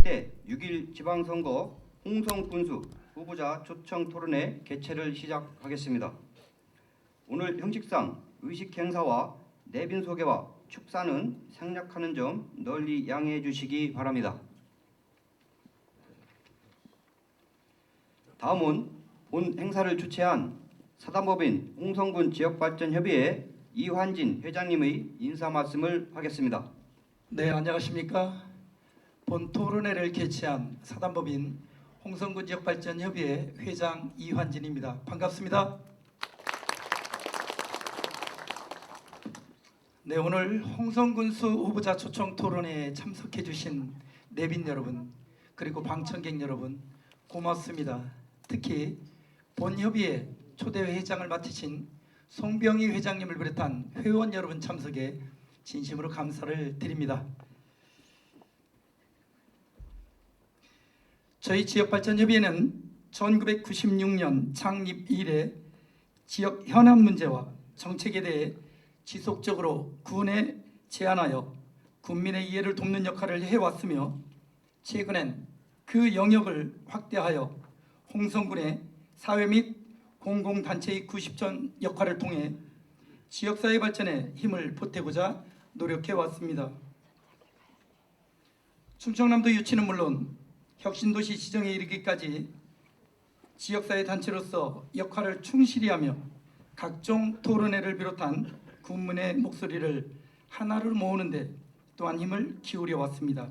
제8대 6.1 지방선거 홍성군수 후보자 초청 토론회 개최를 시작하겠습니다. 오늘 형식상 의식 행사와 내빈 소개와 축사는 생략하는 점 널리 양해해 주시기 바랍니다. 다음은 본 행사를 주최한 사단법인 홍성군 지역발전협의회 이환진 회장님의 인사 말씀을 하겠습니다. 네, 안녕하십니까. 본 토론회를 개최한 사단법인 홍성군 지역발전협의회 회장 이환진입니다. 반갑습니다. 네, 오늘 홍성군수 후보자 초청 토론회에 참석해 주신 내빈 여러분 그리고 방청객 여러분 고맙습니다. 특히 본 협의회 초대 회장을 맡으신 송병희 회장님을 비롯한 회원 여러분 참석에 진심으로 감사를 드립니다. 저희 지역발전협의회는 1996년 창립 이래 지역 현안 문제와 정책에 대해 지속적으로 군에 제안하여 군민의 이해를 돕는 역할을 해왔으며 최근엔 그 영역을 확대하여 홍성군의 사회 및 공공단체의 구십전 역할을 통해 지역사회 발전에 힘을 보태고자 노력해왔습니다. 충청남도 유치는 물론 혁신도시 지정에 이르기까지 지역사회 단체로서 역할을 충실히 하며 각종 토론회를 비롯한 군민의 목소리를 하나로 모으는 데 또한 힘을 기울여 왔습니다.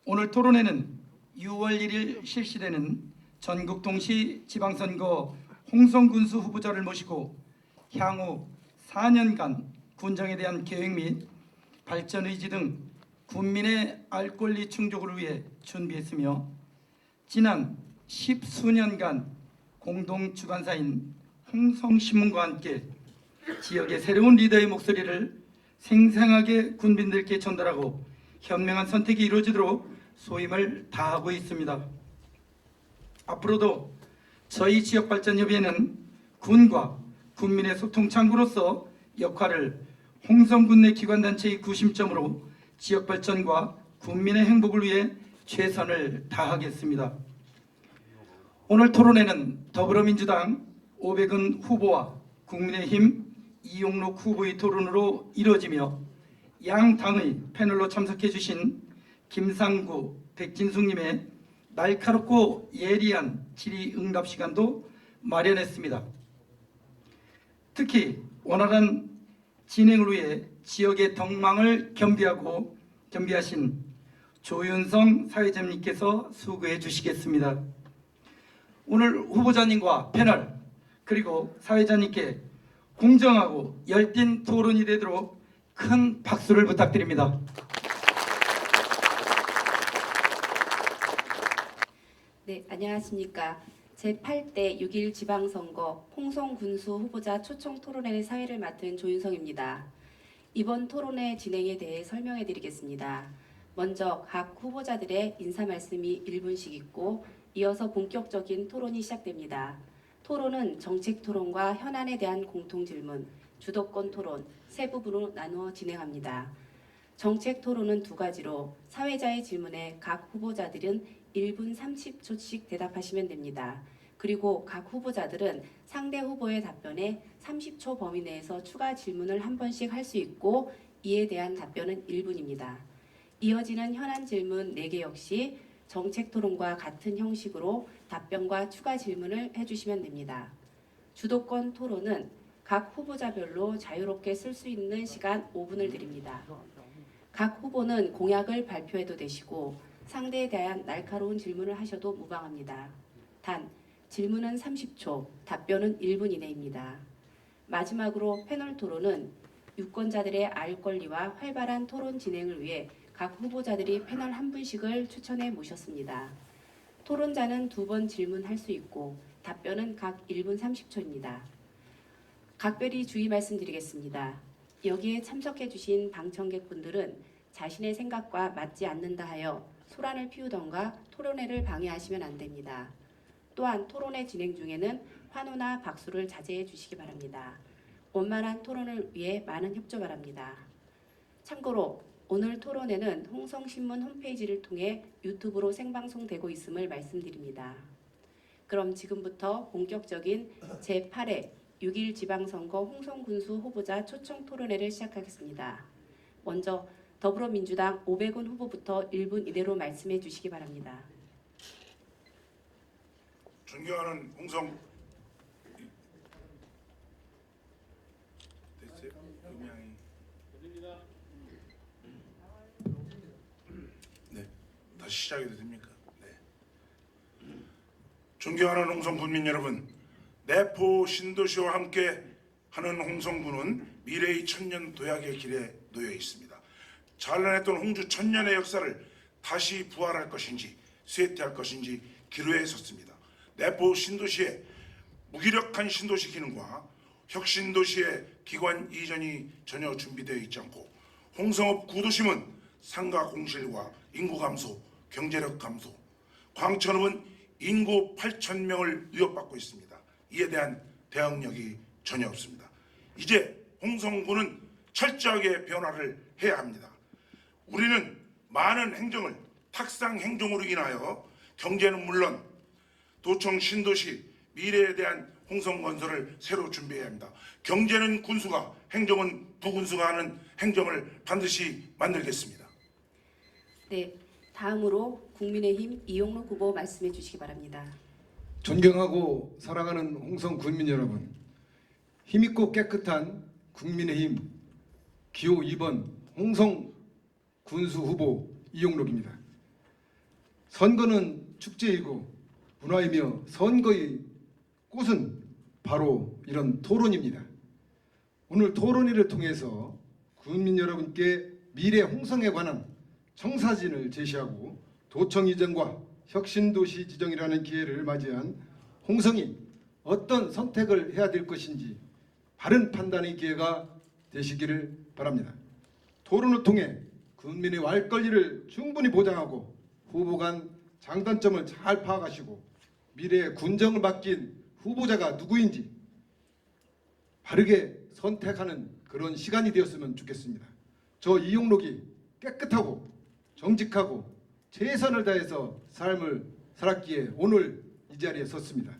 오늘 토론회는 6월 1일 실시되는 전국 동시 지방선거 홍성군수 후보자를 모시고 향후 4년간 군정에 대한 계획 및 발전 의지 등 군민의 알 권리 충족을 위해 준비했으며 지난 10수년간 공동 주관사인 홍성신문과 함께 지역의 새로운 리더의 목소리를 생생하게 군민들께 전달하고 현명한 선택이 이루어지도록 소임을 다하고 있습니다. 앞으로도 저희 지역발전협의회는 군과 군민의 소통 창구로서 역할을 홍성군 내 기관단체의 구심점으로 지역발전과 군민의 행복을 위해 최선을 다하겠습니다. 오늘 토론회는 더불어민주당 오백은 후보와 국민의힘 이용록 후보의 토론으로 이루어지며 양 당의 패널로 참석해 주신 김상구, 백진숙님의 날카롭고 예리한 질의응답 시간도 마련했습니다. 특히 원활한 진행을 위해 지역의 덕망을 겸비하신 조윤성 사회자님께서 수고해 주시겠습니다. 오늘 후보자님과 패널 그리고 사회자님께 공정하고 열띤 토론이 되도록 큰 박수를 부탁드립니다. 네, 안녕하십니까. 제8대 6.1 지방선거 홍성군수 후보자 초청 토론회 사회를 맡은 조윤성입니다. 이번 토론회 진행에 대해 설명해 드리겠습니다. 먼저 각 후보자들의 인사 말씀이 1분씩 있고 이어서 본격적인 토론이 시작됩니다. 토론은 정책 토론과 현안에 대한 공통 질문, 주도권 토론 세 부분으로 나누어 진행합니다. 정책 토론은 두 가지로 사회자의 질문에 각 후보자들은 1분 30초씩 대답하시면 됩니다. 그리고 각 후보자들은 상대 후보의 답변에 30초 범위 내에서 추가 질문을 한 번씩 할 수 있고 이에 대한 답변은 1분입니다. 이어지는 현안 질문 4개 역시 정책 토론과 같은 형식으로 답변과 추가 질문을 해주시면 됩니다. 주도권 토론은 각 후보자별로 자유롭게 쓸 수 있는 시간 5분을 드립니다. 각 후보는 공약을 발표해도 되시고 상대에 대한 날카로운 질문을 하셔도 무방합니다. 단, 질문은 30초, 답변은 1분 이내입니다. 마지막으로 패널 토론은 유권자들의 알 권리와 활발한 토론 진행을 위해 각 후보자들이 패널 한 분씩을 추천해 모셨습니다. 토론자는 2번 질문할 수 있고 답변은 각 1분 30초입니다. 각별히 주의 말씀드리겠습니다. 여기에 참석해 주신 방청객분들은 자신의 생각과 맞지 않는다 하여 소란을 피우던가 토론회를 방해하시면 안 됩니다. 또한 토론회 진행 중에는 환호나 박수를 자제해 주시기 바랍니다. 원만한 토론을 위해 많은 협조 바랍니다. 참고로 오늘 토론회는 홍성신문 홈페이지를 통해 유튜브로 생방송되고 있음을 말씀드립니다. 그럼 지금부터 본격적인 제8회 6.1 지방선거 홍성군수 후보자 초청 토론회를 시작하겠습니다. 먼저 더불어민주당 오백운 후보부터 1분 이내로 말씀해 주시기 바랍니다. 존경하는 홍성 됐어요? 음향이 네, 다시 시작해도 됩니까? 네. 존경하는 홍성 군민 여러분, 내포 신도시와 함께 하는 홍성군은 미래의 천년 도약의 길에 놓여 있습니다. 찬란했던 홍주 천년의 역사를 다시 부활할 것인지 쇠퇴할 것인지 기로에 섰습니다. 내포 신도시의 무기력한 신도시 기능과 혁신도시의 기관 이전이 전혀 준비되어 있지 않고 홍성읍 구도심은 상가 공실과 인구 감소, 경제력 감소, 광천읍은 인구 8,000명을 위협받고 있습니다. 이에 대한 대응력이 전혀 없습니다. 이제 홍성군은 철저하게 변화를 해야 합니다. 우리는 많은 행정을 탁상 행정으로 인하여 경제는 물론 도청 신도시 미래에 대한 홍성 건설을 새로 준비해야 합니다. 경제는 군수가, 행정은 부군수가 하는 행정을 반드시 만들겠습니다. 네, 다음으로 국민의힘 이용록 후보 말씀해 주시기 바랍니다. 존경하고 사랑하는 홍성 군민 여러분, 힘있고 깨끗한 국민의힘 기호 2번 홍성 군수 후보 이용록입니다. 선거는 축제이고 문화이며 선거의 꽃은 바로 이런 토론입니다. 오늘 토론회를 통해서 국민 여러분께 미래 홍성에 관한 청사진을 제시하고 도청 이전과 혁신도시 지정이라는 기회를 맞이한 홍성이 어떤 선택을 해야 될 것인지 바른 판단의 기회가 되시기를 바랍니다. 토론을 통해 국민의 알 권리를 충분히 보장하고 후보 간 장단점을 잘 파악하시고 미래의 군정을 맡긴 후보자가 누구인지 바르게 선택하는 그런 시간이 되었으면 좋겠습니다. 저 이용록이 깨끗하고 정직하고 최선을 다해서 삶을 살았기에 오늘 이 자리에 섰습니다.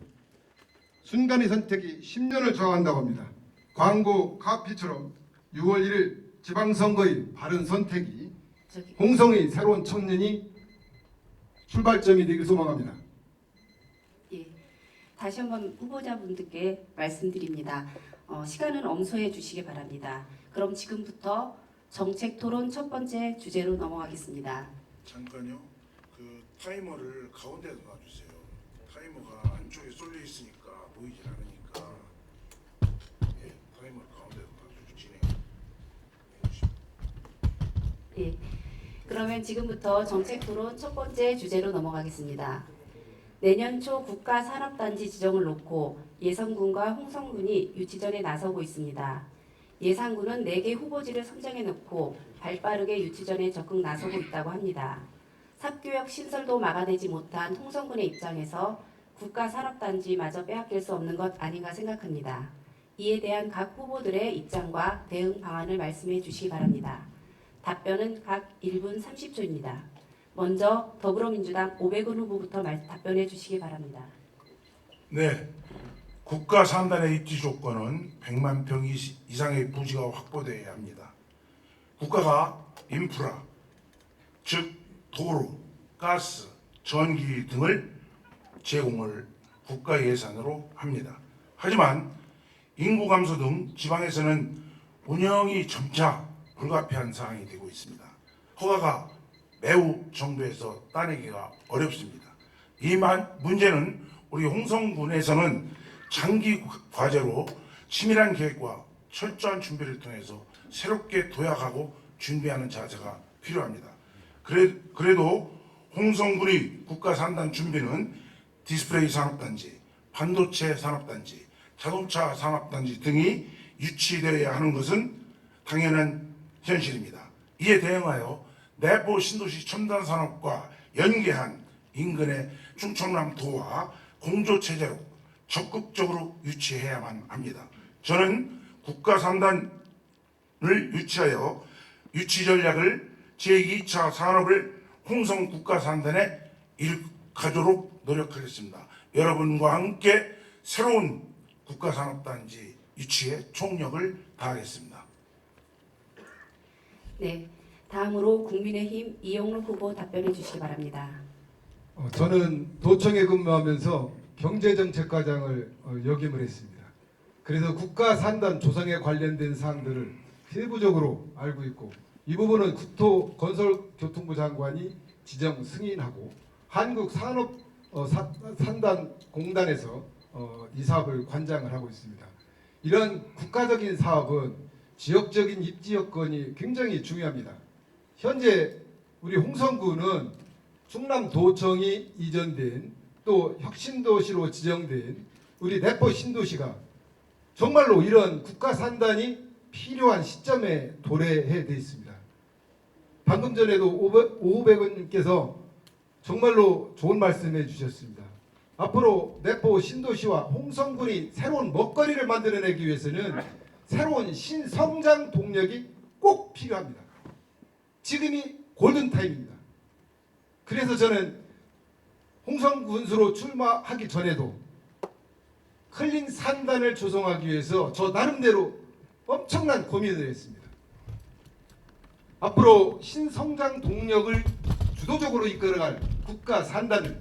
순간의 선택이 10년을 저항한다고 합니다. 광고 카피처럼 6월 1일 지방선거의 바른 선택이 홍성의 새로운 청년이 출발점이 되길 소망합니다. 예, 다시 한번 후보자분들께 말씀드립니다. 시간은 엄소해 주시기 바랍니다. 그럼 지금부터 정책 토론 첫 번째 주제로 넘어가겠습니다. 잠깐요. 그 타이머를 가운데에 놔주세요. 타이머가 안쪽에 쏠려 있으니까 보이질 않으니까. 예, 타이머를 가운데에 놔주시고 진행. 예, 그러면 지금부터 정책 토론 첫 번째 주제로 넘어가겠습니다. 내년 초 국가산업단지 지정을 놓고 예성군과 홍성군이 유치전에 나서고 있습니다. 예산군은 4개 후보지를 선정해 놓고 발빠르게 유치전에 적극 나서고 있다고 합니다. 삽교역 신설도 막아내지 못한 홍성군의 입장에서 국가산업단지마저 빼앗길 수 없는 것 아닌가 생각합니다. 이에 대한 각 후보들의 입장과 대응 방안을 말씀해 주시기 바랍니다. 답변은 각 1분 30초입니다. 먼저 더불어민주당 오백운 후보부터 답변해 주시기 바랍니다. 네, 국가 산단의 입지 조건은 100만 평 이상의 부지가 확보되어야 합니다. 국가가 인프라, 즉 도로, 가스, 전기 등을 제공을 국가 예산으로 합니다. 하지만 인구 감소 등 지방에서는 운영이 점차 불가피한 상황이 되고 있습니다. 허가가 매우 정부에서 따내기가 어렵습니다. 이 문제는 우리 홍성군에서는 장기 과제로 치밀한 계획과 철저한 준비를 통해서 새롭게 도약하고 준비하는 자세가 필요합니다. 그래도 홍성군의 국가산단 준비는 디스플레이 산업단지, 반도체 산업단지, 자동차 산업단지 등이 유치되어야 하는 것은 당연한 현실입니다. 이에 대응하여 내포 신도시 첨단산업과 연계한 인근의 충청남도와 공조체제로 적극적으로 유치해야만 합니다. 저는 국가산단을 유치하여 유치 전략을 제2차 산업을 홍성 국가산단에 일가도록 노력하겠습니다. 여러분과 함께 새로운 국가산업단지 유치에 총력을 다하겠습니다. 네, 다음으로 국민의힘 이영록 후보 답변해 주시기 바랍니다. 저는 도청에 근무하면서 경제정책과장을 역임을 했습니다. 그래서 국가산단 조성에 관련된 사항들을 세부적으로 알고 있고 이 부분은 국토건설교통부 장관이 지정 승인하고 한국산업산단공단에서 이 사업을 관장을 하고 있습니다. 이런 국가적인 사업은 지역적인 입지 여건이 굉장히 중요합니다. 현재 우리 홍성구는 충남도청이 이전된 또 혁신도시로 지정된 우리 내포 신도시가 정말로 이런 국가산단이 필요한 시점에 도래해 돼 있습니다. 방금 전에도 오후백원님께서 정말로 좋은 말씀해 주셨습니다. 앞으로 내포 신도시와 홍성군이 새로운 먹거리를 만들어내기 위해서는 새로운 신성장 동력이 꼭 필요합니다. 지금이 골든타임입니다. 그래서 저는 홍성군수로 출마하기 전에도 클린 산단을 조성하기 위해서 저 나름대로 엄청난 고민을 했습니다. 앞으로 신성장 동력을 주도적으로 이끌어갈 국가 산단을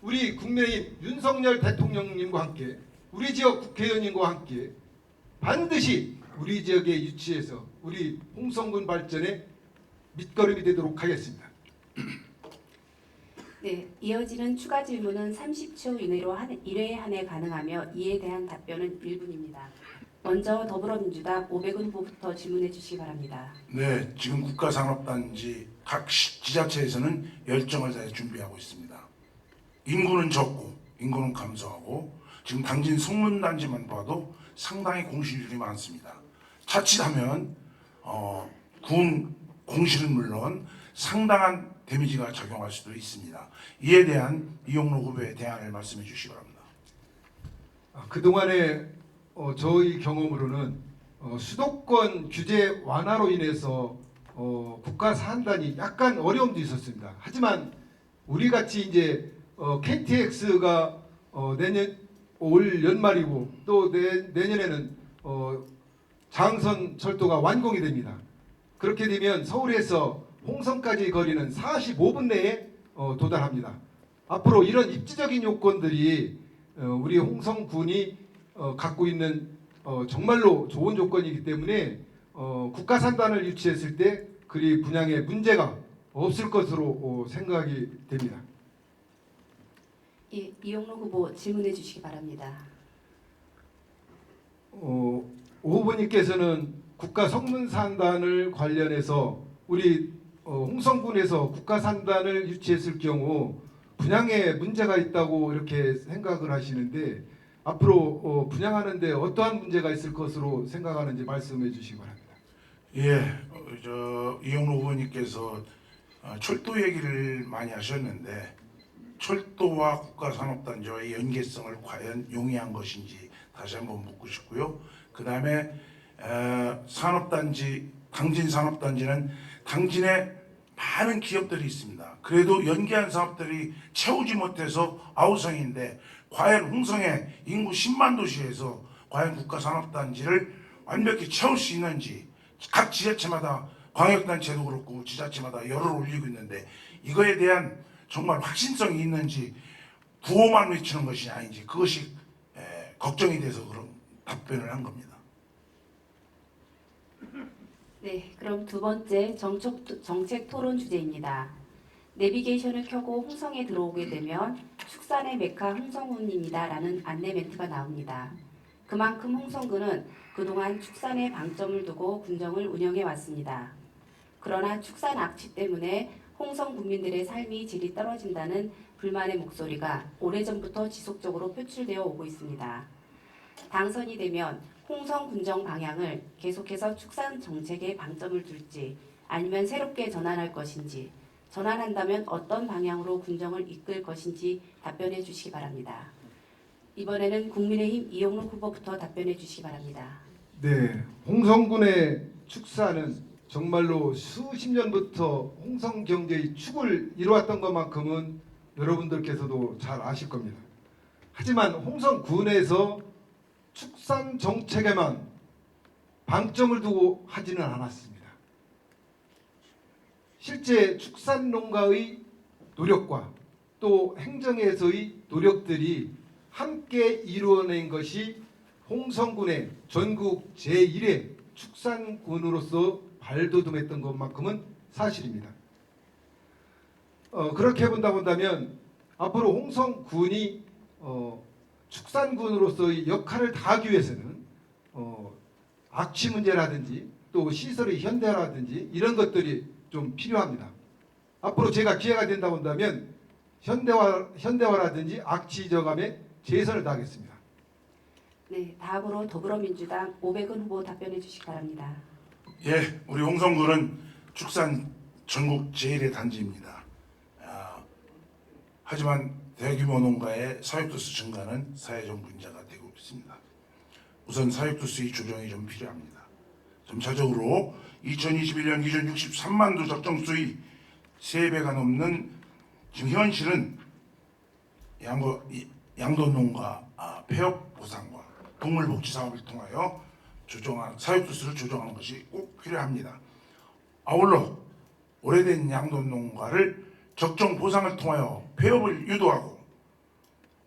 우리 국민의힘 윤석열 대통령님과 함께 우리 지역 국회의원님과 함께 반드시 우리 지역에 유치해서 우리 홍성군 발전의 밑거름이 되도록 하겠습니다. 네, 이어지는 추가 질문은 30초 이내로 1회 한해 가능하며 이에 대한 답변은 1분입니다. 먼저 더불어민주당 오백은 후보부터 질문해 주시기 바랍니다. 네, 지금 국가산업단지 각 지자체에서는 열정을 다해 준비하고 있습니다. 인구는 적고 인구는 감소하고 지금 당진 성문단지만 봐도 상당히 공실률이 많습니다. 자칫하면 군 공실은 물론 상당한 데미지가 작용할 수도 있습니다. 이에 대한 이용록 후보의 대안을 말씀해 주시기 바랍니다. 그동안에 저희 경험으로는 수도권 규제 완화로 인해서 국가 산단이 약간 어려움도 있었습니다. 하지만 우리 같이 이제 KTX가 내년 올 연말이고 또 내년에는 장선 철도가 완공이 됩니다. 그렇게 되면 서울에서 홍성까지 거리는 45분 내에 도달합니다. 앞으로 이런 입지적인 요건들이 우리 홍성군이 갖고 있는 정말로 좋은 조건이기 때문에 국가산단을 유치했을 때 그리 분양에 문제가 없을 것으로 생각이 됩니다. 예, 이영록 후보 질문해 주시기 바랍니다. 오 후보님께서는 국가성문산단을 관련해서 우리 홍성군에서 국가산단을 유치했을 경우 분양에 문제가 있다고 이렇게 생각을 하시는데 앞으로 분양하는데 어떠한 문제가 있을 것으로 생각하는지 말씀해 주시기 바랍니다. 예, 이용록 후보님께서 철도 얘기를 많이 하셨는데 철도와 국가산업단지와의 연계성을 과연 용이한 것인지 다시 한번 묻고 싶고요. 그 다음에 산업단지, 당진산업단지는 당진에 많은 기업들이 있습니다. 그래도 연계한 사업들이 채우지 못해서 아우성인데 과연 홍성의 인구 10만 도시에서 과연 국가산업단지를 완벽히 채울 수 있는지 각 지자체마다 광역단체도 그렇고 지자체마다 열을 올리고 있는데 이거에 대한 정말 확신성이 있는지 구호만 외치는 것이 아닌지 그것이 걱정이 돼서 그런 답변을 한 겁니다. 네, 그럼 두 번째 정책 토론 주제입니다. 내비게이션을 켜고 홍성에 들어오게 되면 축산의 메카 홍성군입니다 라는 안내 멘트가 나옵니다. 그만큼 홍성군은 그동안 축산에 방점을 두고 군정을 운영해 왔습니다. 그러나 축산 악취 때문에 홍성 국민들의 삶의 질이 떨어진다는 불만의 목소리가 오래전부터 지속적으로 표출되어 오고 있습니다. 당선이 되면 홍성 군정 방향을 계속해서 축산 정책에 방점을 둘지 아니면 새롭게 전환할 것인지 전환한다면 어떤 방향으로 군정을 이끌 것인지 답변해 주시기 바랍니다. 이번에는 국민의힘 이영록 후보부터 답변해 주시기 바랍니다. 네, 홍성군의 축사는 정말로 수십 년부터 홍성 경제의 축을 이루었던 것만큼은 여러분들께서도 잘 아실 겁니다. 하지만 홍성군에서 축산 정책에만 방점을 두고 하지는 않았습니다. 실제 축산 농가의 노력과 또 행정에서의 노력들이 함께 이루어낸 것이 홍성군의 전국 제1의 축산군으로서 발돋움했던 것만큼은 사실입니다. 그렇게 본다면 앞으로 홍성군이 축산군으로서의 역할을 다하기 위해서는 악취 문제라든지 또 시설의 현대화라든지 이런 것들이 좀 필요합니다. 앞으로 제가 기회가 된다고 한다면 현대화라든지 악취 저감에 최선을 다하겠습니다. 네, 다음으로 더불어민주당 오백은 후보 답변해 주시기 바랍니다. 예, 우리 홍성군은 축산 전국 제1의 단지입니다. 하지만 대규모 농가의 사육두수 증가는 사회적 문제가 되고 있습니다. 우선 사육두수의 조정이 좀 필요합니다. 점차적으로 2021년 기준 63만 두 적정수의 3배가 넘는 지금 현실은 양돈농가 폐업 보상과 동물복지 사업을 통하여 사육두수를 조정하는 것이 꼭 필요합니다. 아울러 오래된 양돈농가를 적정 보상을 통하여 폐업을 유도하고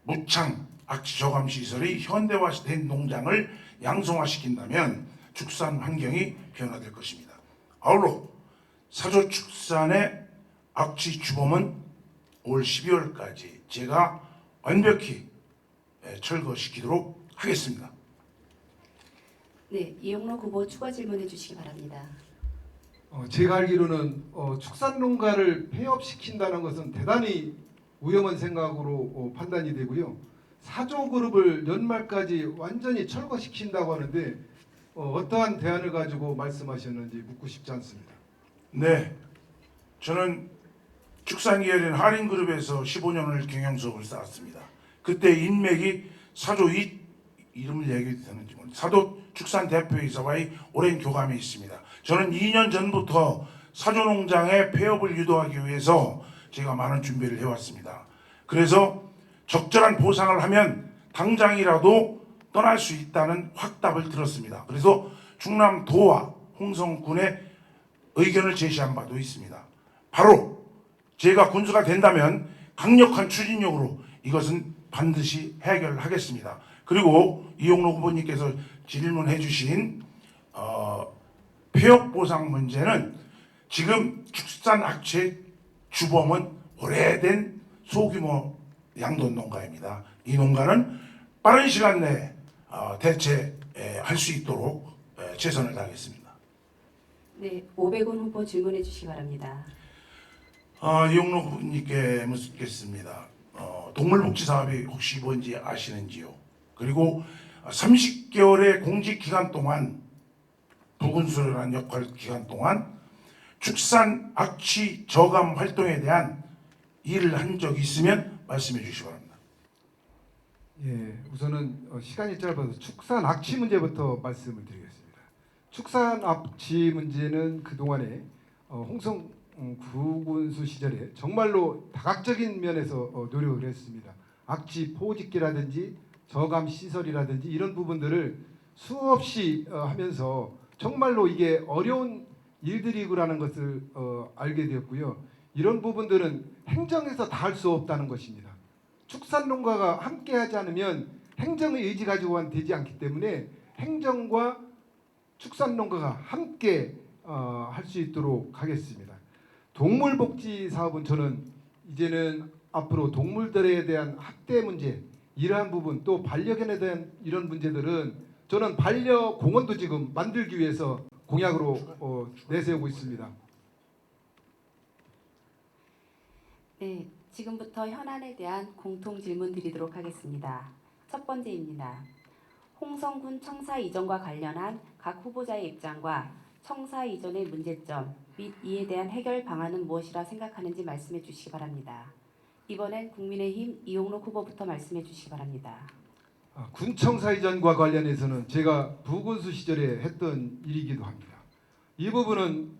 무창 악취 저감 시설이 현대화된 농장을 양성화시킨다면 축산 환경이 변화될 것입니다. 아울러 사조 축산의 악취 주범은 올 12월까지 제가 완벽히 철거시키도록 하겠습니다. 네, 이용록 후보 추가 질문해 주시기 바랍니다. 제가 알기로는 축산 농가를 폐업시킨다는 것은 대단히 위험한 생각으로 판단이 되고요. 사조그룹을 연말까지 완전히 철거시킨다고 하는데 어떠한 대안을 가지고 말씀하셨는지 묻고 싶지 않습니다. 네, 저는 축산계열인 하린그룹에서 15년을 경영수업을 쌓았습니다. 그때 인맥이 사조이 이름을 얘기해도 되는지 모르겠습니다. 사도 축산 대표이사와의 오랜 교감이 있습니다. 저는 2년 전부터 사조농장의 폐업을 유도하기 위해서 제가 많은 준비를 해왔습니다. 그래서 적절한 보상을 하면 당장이라도 떠날 수 있다는 확답을 들었습니다. 그래서 충남도와 홍성군의 의견을 제시한 바도 있습니다. 바로 제가 군수가 된다면 강력한 추진력으로 이것은 반드시 해결하겠습니다. 그리고 이용록 후보님께서 질문해 주신 폐업 보상 문제는 지금 축산 악취의 주범은 오래된 소규모 양돈 농가입니다. 이 농가는 빠른 시간 내에 대체할 수 있도록 최선을 다하겠습니다. 네, 오백은 후보 질문해 주시기 바랍니다. 이용록 후보님께 묻겠습니다. 동물복지 사업이 혹시 뭔지 아시는지요? 그리고 30개월의 공직 기간 동안 부군수라는 역할 기간 동안 축산 악취 저감 활동에 대한 일을 한 적이 있으면 말씀해 주시기 바랍니다. 예, 우선은 시간이 짧아서 축산 악취 문제부터 말씀을 드리겠습니다. 축산 악취 문제는 그동안에 홍성 구군수 시절에 정말로 다각적인 면에서 노력을 했습니다. 악취 포집기라든지 저감 시설이라든지 이런 부분들을 수없이 하면서 정말로 이게 어려운 일들이구라는 것을 알게 되었고요. 이런 부분들은 행정에서 다 할 수 없다는 것입니다. 축산 농가가 함께하지 않으면 행정의 의지 가지고는 되지 않기 때문에 행정과 축산 농가가 함께 할 수 있도록 하겠습니다. 동물복지 사업은 저는 이제는 앞으로 동물들에 대한 학대 문제 이러한 부분 또 반려견에 대한 이런 문제들은 저는 반려공원도 지금 만들기 위해서 공약으로 내세우고 있습니다. 네, 지금부터 현안에 대한 공통 질문 드리도록 하겠습니다. 첫 번째입니다. 홍성군 청사 이전과 관련한 각 후보자의 입장과 청사 이전의 문제점 및 이에 대한 해결 방안은 무엇이라 생각하는지 말씀해 주시기 바랍니다. 이번엔 국민의힘 이용록 후보부터 말씀해 주시기 바랍니다. 군청사 이전과 관련해서는 제가 부군수 시절에 했던 일이기도 합니다. 이 부분은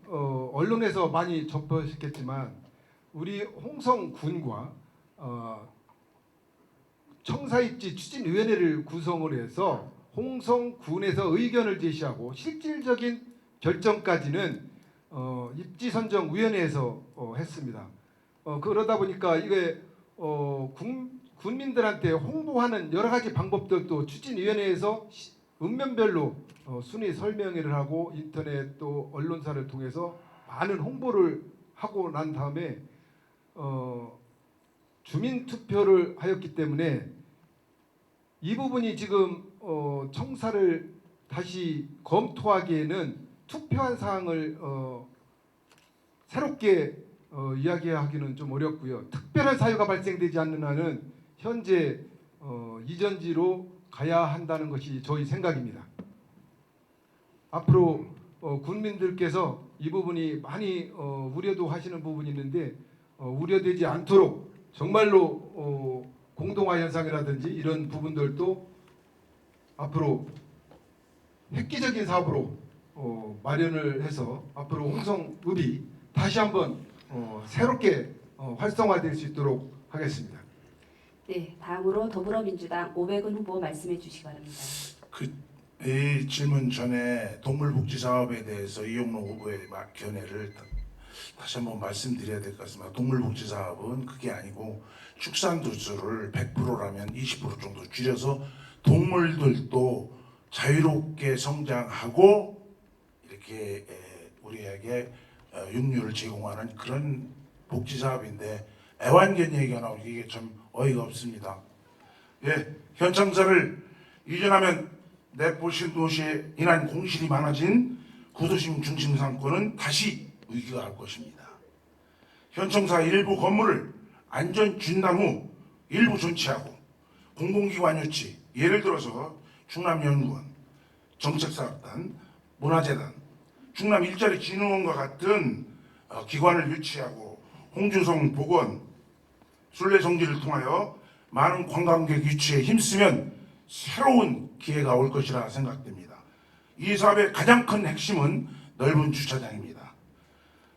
언론에서 많이 접하셨겠지만 우리 홍성군과 청사입지 추진위원회를 구성을 해서 홍성군에서 의견을 제시하고 실질적인 결정까지는 입지선정위원회에서 했습니다. 그러다 보니까 이게 국민들한테 홍보하는 여러 가지 방법들도 추진위원회에서 읍면별로 순위 설명회를 하고 인터넷 또 언론사를 통해서 많은 홍보를 하고 난 다음에 주민 투표를 하였기 때문에 이 부분이 지금 청사를 다시 검토하기에는 투표한 사항을 새롭게 이야기하기는 좀 어렵고요. 특별한 사유가 발생되지 않는 한은 현재 이전지로 가야 한다는 것이 저희 생각입니다. 앞으로 국민들께서 이 부분이 많이 우려도 하시는 부분이 있는데 우려되지 않도록 정말로 공동화 현상이라든지 이런 부분들도 앞으로 획기적인 사업으로 마련을 해서 앞으로 홍성읍이 다시 한번 새롭게 활성화될 수 있도록 하겠습니다. 네, 다음으로 더불어민주당 오백은 후보 말씀해 주시기 바랍니다. 이 질문 전에 동물복지 사업에 대해서 이용록 후보의 견해를 다시 한번 말씀드려야 될 것 같습니다. 동물복지 사업은 그게 아니고 축산두수를 100%라면 20% 정도 줄여서 동물들도 자유롭게 성장하고 이렇게 우리에게 육류를 제공하는 그런 복지 사업인데 애완견 얘기가 나오니 이게 참 어이가 없습니다. 예, 현청사를 이전하면 내포 신도시에 인한 공실이 많아진 구도심 중심 상권은 다시 위기가 갈 것입니다. 현청사 일부 건물을 안전 준당 후 일부 존치하고 공공기관 유치, 예를 들어서 충남연구원, 정책사업단, 문화재단, 충남일자리진흥원과 같은 기관을 유치하고 홍주성 복원, 순례성지를 통하여 많은 관광객 유치에 힘쓰면 새로운 기회가 올 것이라 생각됩니다. 이 사업의 가장 큰 핵심은 넓은 주차장입니다.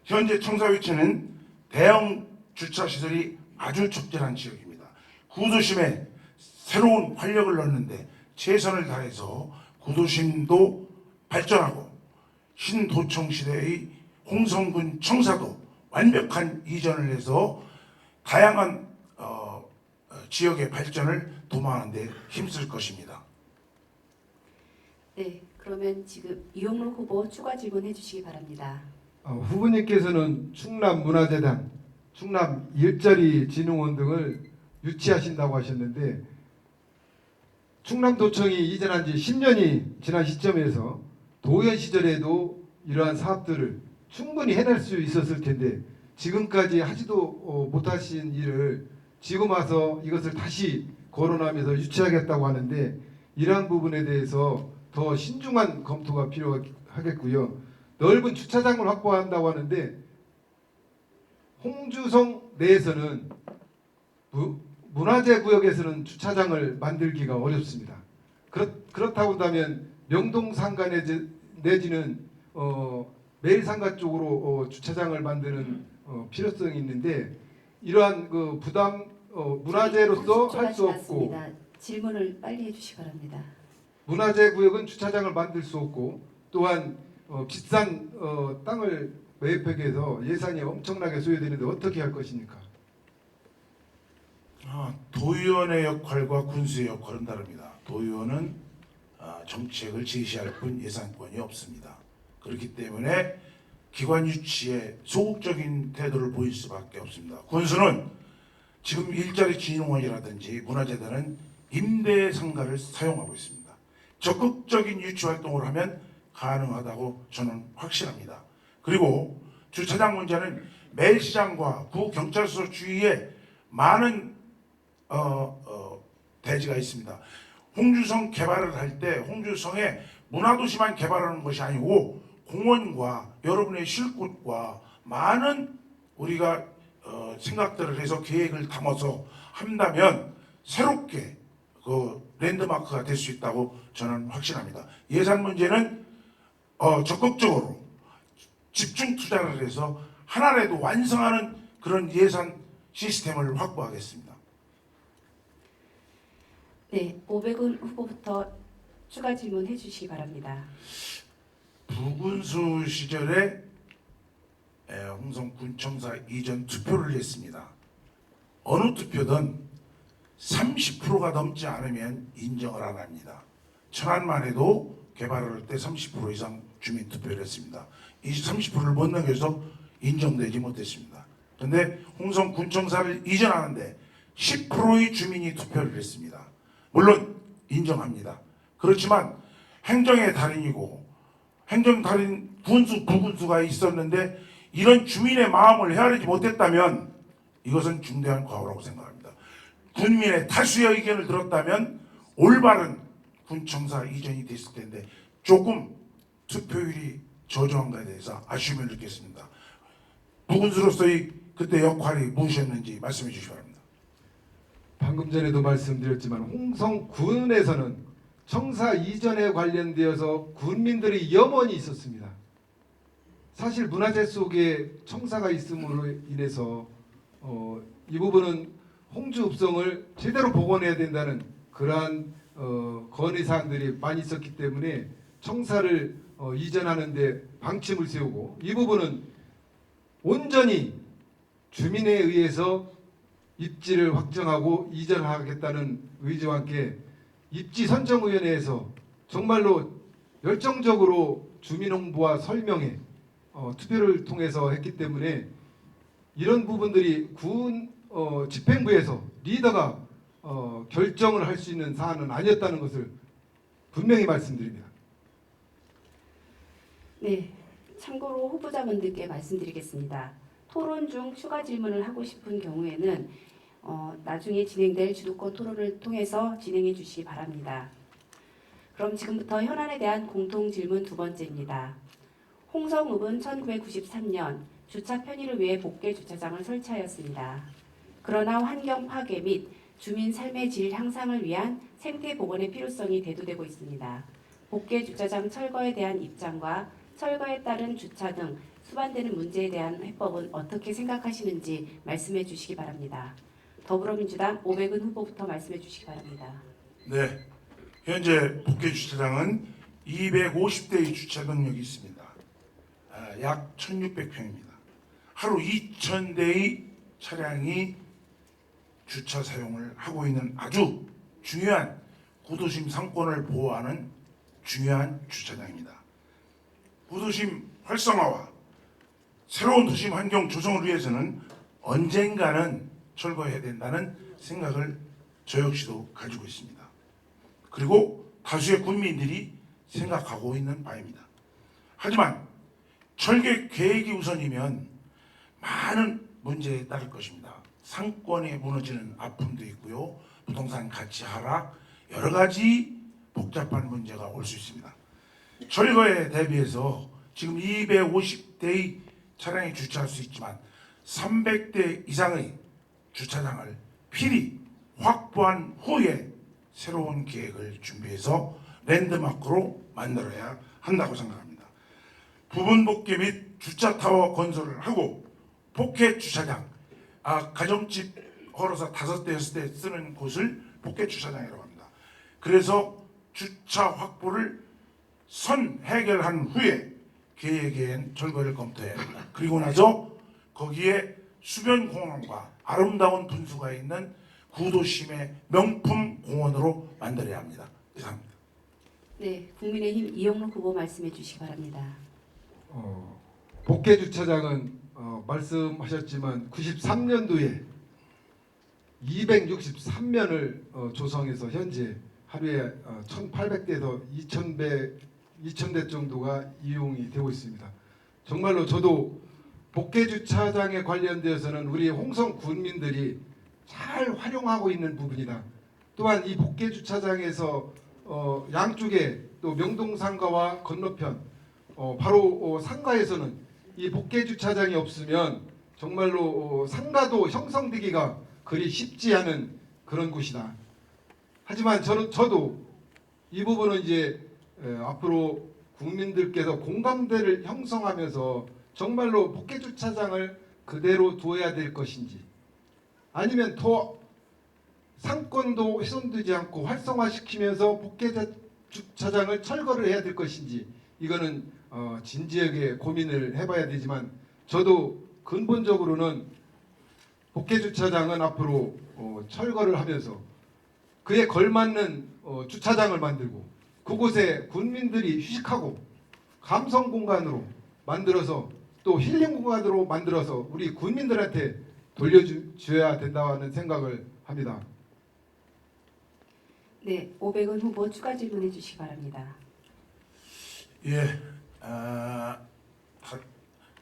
현재 청사 위치는 대형 주차시설이 아주 적절한 지역입니다. 구도심에 새로운 활력을 넣는데 최선을 다해서 구도심도 발전하고 신도청 시대의 홍성군 청사도 완벽한 이전을 해서 다양한 지역의 발전을 도모하는 데 힘쓸 것입니다. 네, 그러면 지금 이용록 후보 추가 질문해 주시기 바랍니다. 후보님께서는 충남문화재단, 충남일자리진흥원 등을 유치하신다고 하셨는데 충남도청이 이전한 지 10년이 지난 시점에서 도의원 시절에도 이러한 사업들을 충분히 해낼 수 있었을 텐데 지금까지 하지도 못하신 일을 지금 와서 이것을 다시 거론하면서 유치하겠다고 하는데 이러한 부분에 대해서 더 신중한 검토가 필요하겠고요. 넓은 주차장을 확보한다고 하는데 홍주성 내에서는 문화재 구역에서는 주차장을 만들기가 어렵습니다. 그렇다고 한다면 명동상가 내지는 매일상가 쪽으로 주차장을 만드는 필요성이 있는데 이러한 그 부담 문화재로서 할 수 없고 질문을 빨리 해주시기 바랍니다. 문화재 구역은 주차장을 만들 수 없고 또한 비싼 땅을 매입하기 위해서 예산이 엄청나게 소요되는데 어떻게 할 것입니까? 도의원의 역할과 군수의 역할은 다릅니다. 도의원은 정책을 제시할 뿐 예산권이 없습니다. 그렇기 때문에 기관 유치에 소극적인 태도를 보일 수밖에 없습니다. 군수는 지금 일자리진흥원이라든지 문화재단은 임대 상가를 사용하고 있습니다. 적극적인 유치 활동을 하면 가능하다고 저는 확신합니다. 그리고 주차장 문제는 매일시장과 구경찰서 주위에 많은 대지가 있습니다. 홍주성 개발을 할 때 홍주성에 문화도시만 개발하는 것이 아니고 공원과 여러분의 쉴 곳과 많은 우리가 생각들을 해서 계획을 담아서 한다면 새롭게 그 랜드마크가 될 수 있다고 저는 확신합니다. 예산 문제는 적극적으로 집중 투자를 해서 하나라도 완성하는 그런 예산 시스템을 확보하겠습니다. 네, 오백은 후보부터 추가 질문해 주시기 바랍니다. 부군수 시절에 홍성군청사 이전 투표를 했습니다. 어느 투표든 30%가 넘지 않으면 인정을 안 합니다. 천안만 해도 개발을 할 때 30% 이상 주민 투표를 했습니다. 이 30%를 못 넘겨서 인정되지 못했습니다. 그런데 홍성군청사를 이전하는데 10%의 주민이 투표를 했습니다. 물론 인정합니다. 그렇지만 행정의 달인이고 행정달인 군수, 부군수가 있었는데 이런 주민의 마음을 헤아리지 못했다면 이것은 중대한 과오라고 생각합니다. 군민의 다수의 의견을 들었다면 올바른 군청사 이전이 됐을 텐데 조금 투표율이 저조한 것에 대해서 아쉬움을 느꼈습니다. 부군수로서의 그때 역할이 무엇이었는지 말씀해 주시기 바랍니다. 방금 전에도 말씀드렸지만 홍성군에서는 청사 이전에 관련되어서 군민들의 염원이 있었습니다. 사실 문화재 속에 청사가 있음으로 인해서 이 부분은 홍주읍성을 제대로 복원해야 된다는 그러한 건의사항들이 많이 있었기 때문에 청사를 이전하는데 방침을 세우고 이 부분은 온전히 주민에 의해서 입지를 확정하고 이전하겠다는 의지와 함께 입지선정위원회에서 정말로 열정적으로 주민 홍보와 설명에 투표를 통해서 했기 때문에 이런 부분들이 군 집행부에서 리더가 결정을 할 수 있는 사안은 아니었다는 것을 분명히 말씀드립니다. 네, 참고로 후보자분들께 말씀드리겠습니다. 토론 중 추가 질문을 하고 싶은 경우에는 나중에 진행될 주도권 토론을 통해서 진행해 주시기 바랍니다. 그럼 지금부터 현안에 대한 공통 질문 두 번째입니다. 홍성읍은 1993년 주차 편의를 위해 복개 주차장을 설치하였습니다. 그러나 환경 파괴 및 주민 삶의 질 향상을 위한 생태 복원의 필요성이 대두되고 있습니다. 복개 주차장 철거에 대한 입장과 철거에 따른 주차 등 수반되는 문제에 대한 해법은 어떻게 생각하시는지 말씀해 주시기 바랍니다. 더불어민주당 오백은 후보부터 말씀해 주시기 바랍니다. 네, 현재 복개 주차장은 250대의 주차 능력이 있습니다. 약 1600평입니다. 하루 2000대의 차량이 주차 사용을 하고 있는 아주 중요한 구도심 상권을 보호하는 중요한 주차장입니다. 구도심 활성화와 새로운 도심 환경 조성을 위해서는 언젠가는 철거해야 된다는 생각을 저 역시도 가지고 있습니다. 그리고 다수의 국민들이 생각하고 있는 바입니다. 하지만 철거 계획이 우선이면 많은 문제에 따를 것입니다. 상권이 무너지는 아픔도 있고요. 부동산 가치 하락, 여러 가지 복잡한 문제가 올 수 있습니다. 철거에 대비해서 지금 250대의 차량이 주차할 수 있지만 300대 이상의 주차장을 필히 확보한 후에 새로운 계획을 준비해서 랜드마크로 만들어야 한다고 생각합니다. 부분 복개 및 주차타워 건설을 하고 복개 주차장, 가정집 걸어서 5대, 6대 쓰는 곳을 복개 주차장이라고 합니다. 그래서 주차 확보를 선 해결한 후에 계획엔 철거를 검토해야 합니다. 그리고 나서 거기에 수변 공원과 아름다운 분수가 있는 구도심의 명품 공원으로 만들어야 합니다. 이상입니다. 네, 국민의힘 이영록 후보 말씀해 주시기 바랍니다. 복개 주차장은 말씀하셨지만 93년도에 263면을 조성해서 현재 하루에 1,800대에서 2,000대 정도가 이용이 되고 있습니다. 정말로 저도 복개 주차장에 관련되어서는 우리 홍성 군민들이 잘 활용하고 있는 부분이다. 또한 이 복개 주차장에서 양쪽에 또 명동상가와 건너편 바로 상가에서는 이 복개 주차장이 없으면 정말로 상가도 형성되기가 그리 쉽지 않은 그런 곳이다. 하지만 저도 이 부분은 이제 앞으로 국민들께서 공감대를 형성하면서 정말로 복개 주차장을 그대로 두어야 될 것인지, 아니면 더 상권도 훼손되지 않고 활성화시키면서 복개 주차장을 철거를 해야 될 것인지, 이거는 진지하게 고민을 해봐야 되지만, 저도 근본적으로는 복개 주차장은 앞으로 철거를 하면서 그에 걸맞는 주차장을 만들고, 그곳에 군민들이 휴식하고 감성 공간으로 만들어서 또 힐링 공간으로 만들어서 우리 군민들한테 돌려줘야 된다는 생각을 합니다. 네, 오백원 후보 추가 질문해 주시기 바랍니다. 예,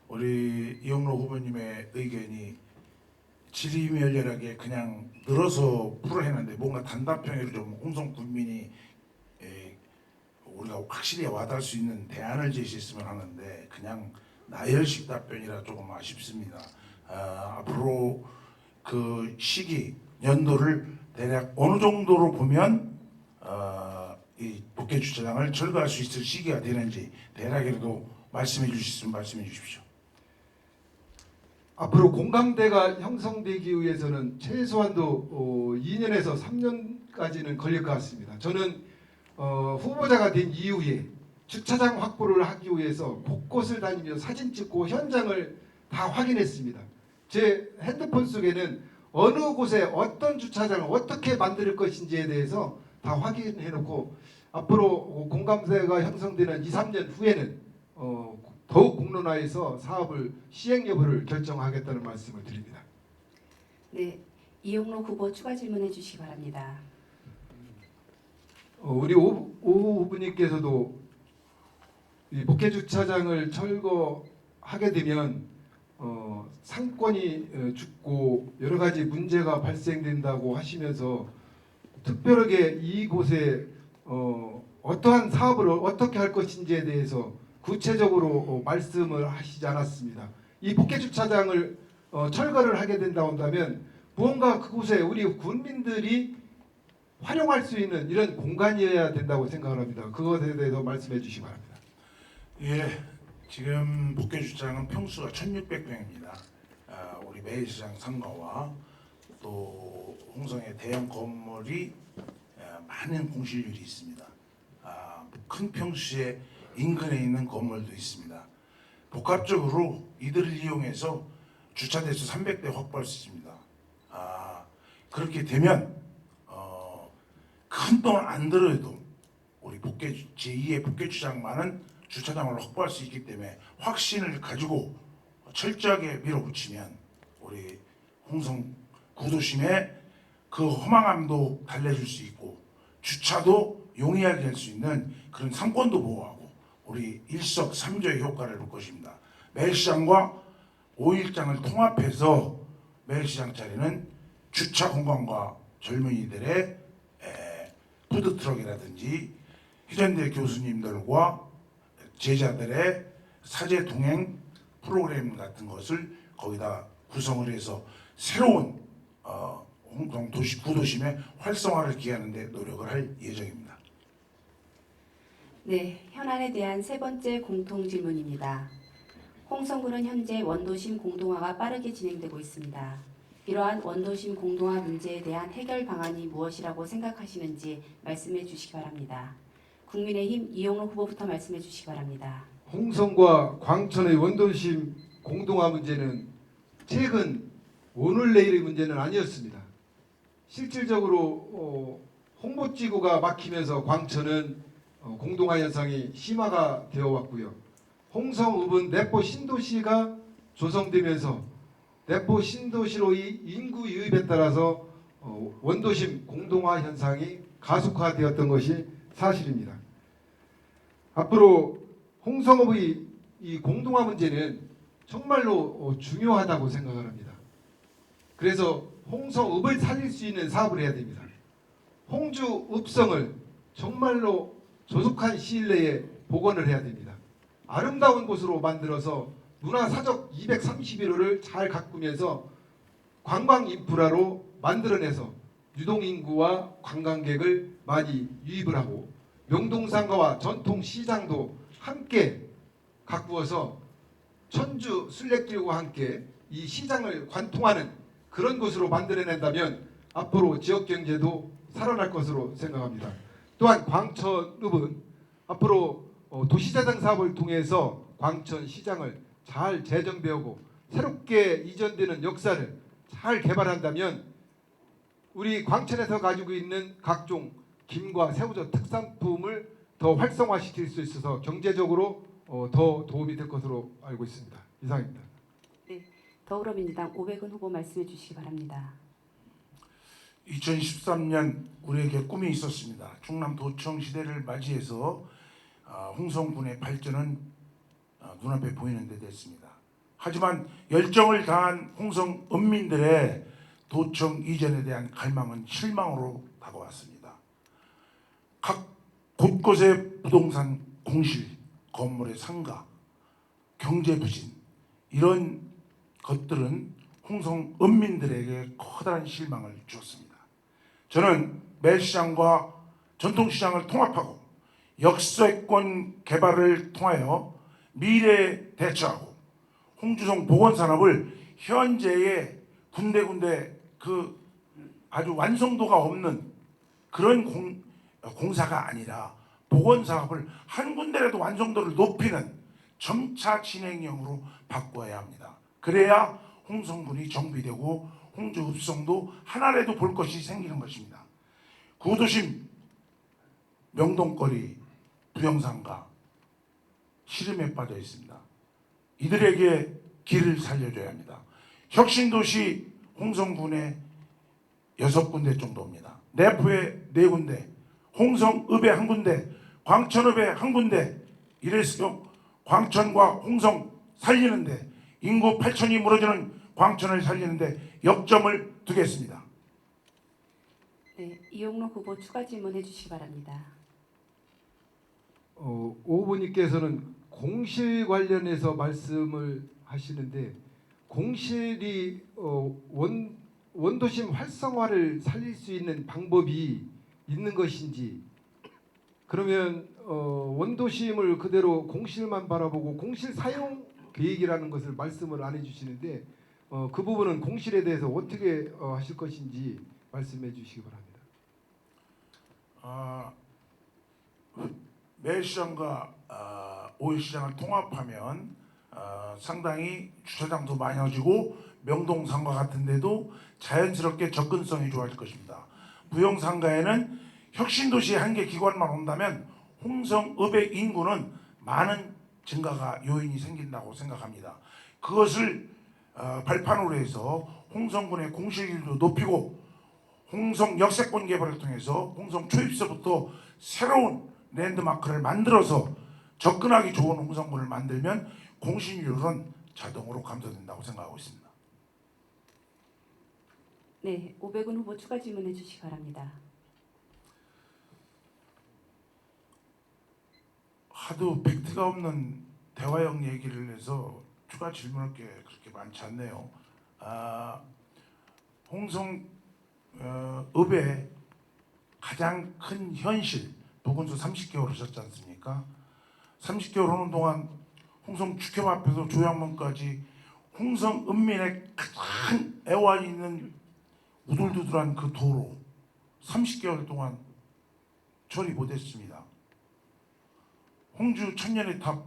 우리 이영로 후보님의 의견이 지리멸렬하게 그냥 늘어서 풀어했는데 뭔가 단답형으로 좀 홍성 군민이 우리가 확실히 와닿을 수 있는 대안을 제시했으면 하는데 그냥 나열식 답변이라 조금 아쉽습니다. 앞으로 그 시기 연도를 대략 어느 정도로 보면 이 복개 주차장을 철거할 수 있을 시기가 되는지 대략이라도 말씀해 주실 수 있으면 말씀해 주십시오. 앞으로 공감대가 형성되기 위해서는 최소한도 2년에서 3년까지는 걸릴 것 같습니다. 저는 후보자가 된 이후에 주차장 확보를 하기 위해서 곳곳을 다니며 사진 찍고 현장을 다 확인했습니다. 제 핸드폰 속에는 어느 곳에 어떤 주차장을 어떻게 만들 것인지에 대해서 다 확인해놓고, 앞으로 공감대가 형성되는 2, 3년 후에는 더욱 공론화해서 사업을 시행 여부를 결정하겠다는 말씀을 드립니다. 네, 이용록 후보 추가 질문해 주시기 바랍니다. 우리 오 후보님께서도 이 복개 주차장을 철거하게 되면 상권이 죽고 여러 가지 문제가 발생된다고 하시면서 특별하게 이곳에 어떠한 사업을 어떻게 할 것인지에 대해서 구체적으로 말씀을 하시지 않았습니다. 이 복개 주차장을 철거를 하게 된다고 한다면 무언가 그곳에 우리 군민들이 활용할 수 있는 이런 공간이어야 된다고 생각을 합니다. 그것에 대해서 말씀해 주시기 바랍니다. 예, 지금 복개 주차장은 평수가 1,600평입니다. 우리 매일시장 상가와 또 홍성의 대형 건물이 많은 공실률이 있습니다. 큰 평수에 인근에 있는 건물도 있습니다. 복합적으로 이들을 이용해서 주차 대수 300대 확보할 수 있습니다. 그렇게 되면 큰 돈 안 들어도 우리 제2의 복개 주차장만은 주차장을 확보할 수 있기 때문에 확신을 가지고 철저하게 밀어붙이면 우리 홍성 구도심에 그 허망함도 달래줄 수 있고 주차도 용이하게 할 수 있는 그런 상권도 보호하고 우리 일석삼조의 효과를 볼 것입니다. 매일시장과 5일장을 통합해서 매일시장 자리는 주차 공간과 젊은이들의 푸드트럭이라든지 희전대 교수님들과 제자들의 사제 동행 프로그램 같은 것을 거기다 구성을 해서 새로운 홍성 구도심의 활성화를 기하는 데 노력을 할 예정입니다. 네, 현안에 대한 세 번째 공통 질문입니다. 홍성군은 현재 원도심 공동화가 빠르게 진행되고 있습니다. 이러한 원도심 공동화 문제에 대한 해결 방안이 무엇이라고 생각하시는지 말씀해 주시기 바랍니다. 국민의힘 이용록 후보부터 말씀해 주시기 바랍니다. 홍성과 광천의 원도심 공동화 문제는 최근 오늘 내일의 문제는 아니었습니다. 실질적으로 홍보지구가 막히면서 광천은 공동화 현상이 심화가 되어 왔고요. 홍성읍은 내포 신도시가 조성되면서 내포 신도시로의 인구 유입에 따라서 원도심 공동화 현상이 가속화되었던 것이 사실입니다. 앞으로 홍성읍의 이 공동화 문제는 정말로 중요하다고 생각을 합니다. 그래서 홍성읍을 살릴 수 있는 사업을 해야 됩니다. 홍주 읍성을 정말로 조속한 시일 내에 복원을 해야 됩니다. 아름다운 곳으로 만들어서 문화사적 231호를 잘 가꾸면서 관광 인프라로 만들어내서 유동인구와 관광객을 많이 유입을 하고 명동상가와 전통시장도 함께 가꾸어서 천주 순례길과 함께 이 시장을 관통하는 그런 곳으로 만들어낸다면 앞으로 지역 경제도 살아날 것으로 생각합니다. 또한 광천읍은 앞으로 도시재생 사업을 통해서 광천 시장을 잘 재정비하고 새롭게 이전되는 역사를 잘 개발한다면 우리 광천에서 가지고 있는 각종 김과 새우젓 특산품을 더 활성화시킬 수 있어서 경제적으로 더 도움이 될 것으로 알고 있습니다. 이상입니다. 네, 더불어민주당 오백은 후보 말씀해 주시기 바랍니다. 2013년 우리에게 꿈이 있었습니다. 충남 도청 시대를 맞이해서 홍성군의 발전은 눈앞에 보이는 데 됐습니다. 하지만 열정을 다한 홍성 은민들의 도청 이전에 대한 갈망은 실망으로 다가왔습니다. 각 곳곳의 부동산 공실, 건물의 상가, 경제 부진 이런 것들은 홍성 은민들에게 커다란 실망을 주었습니다. 저는 매시장과 전통시장을 통합하고 역세권 개발을 통하여 미래에 대처하고 홍주성 보건산업을 현재의 군데군데 그 아주 완성도가 없는 그런 공사가 아니라 보건사업을 한 군데라도 완성도를 높이는 점차 진행형으로 바꿔야 합니다. 그래야 홍성군이 정비되고 홍주 읍성도 하나라도 볼 것이 생기는 것입니다. 구도심, 명동거리, 부영상가 시름에 빠져 있습니다. 이들에게 길을 살려줘야 합니다. 혁신도시 홍성군에 6군데 정도입니다. 내포에 4군데, 홍성읍에 1군데, 광천읍에 1군데. 이래서 광천과 홍성 살리는데 인구 8천이 무너지는 광천을 살리는데 역점을 두겠습니다. 네, 이용록 후보 추가 질문해 주시기 바랍니다. 오 후보님께서는 공실 관련해서 말씀을 하시는데 공실이 원도심 활성화를 살릴 수 있는 방법이 있는 것인지 그러면 원도심을 그대로 공실만 바라보고 공실 사용 계획이라는 것을 말씀을 안 해주시는데 그 부분은 공실에 대해서 어떻게 하실 것인지 말씀해 주시기 바랍니다. 매시장과 오해시장을 통합하면 상당히 주차장도 많아지고 명동상가 같은 데도 자연스럽게 접근성이 좋아질 것입니다. 부영상가에는 혁신도시 한 개 기관만 온다면 홍성읍의 인구는 많은 증가가 요인이 생긴다고 생각합니다. 그것을 발판으로 해서 홍성군의 공실률도 높이고 홍성 역세권 개발을 통해서 홍성 초입서부터 새로운 랜드마크를 만들어서 접근하기 좋은 홍성군을 만들면 공실률은 자동으로 감소된다고 생각하고 있습니다. 네, 오백은 후보 추가 질문해 주시기 바랍니다. 하도 팩트가 없는 대화형 얘기를 해서 추가 질문할 게 그렇게 많지 않네요. 홍성읍의 가장 큰 현실 보건소 30개월 하셨지 않습니까? 30개월 하는 동안 홍성 축협 앞에서 조양문까지 홍성 읍민의 가장 애환이 있는 우둘두둘한 그 도로 30개월 동안 처리 못했습니다. 홍주 천년의 탑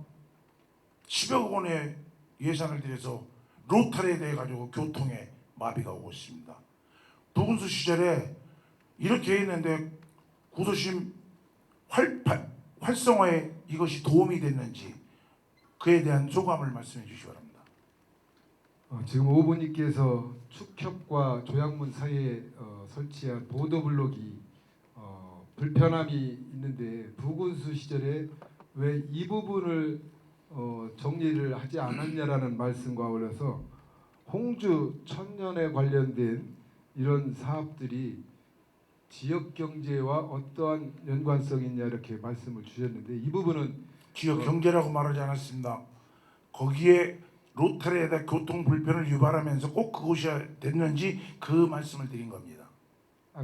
10억 원의 예산을 들여서 로타리에 대해 가지고 교통에 마비가 오고 있습니다. 도군수 시절에 이렇게 했는데 구도심 활성화에 이것이 도움이 됐는지 그에 대한 소감을 말씀해 주시기 바랍니다. 지금 오 후보님께서 축협과 조양문 사이에 설치한 보도블록이 불편함이 있는데 부군수 시절에 왜 이 부분을 정리를 하지 않았냐라는 말씀과 어울려서 홍주 천년에 관련된 이런 사업들이 지역 경제와 어떠한 연관성이 있냐 이렇게 말씀을 주셨는데 이 부분은 지역 경제라고 말하지 않았습니다. 거기에 로타리에다 교통 불편을 유발하면서 꼭 그것이 됐는지 그 말씀을 드린 겁니다.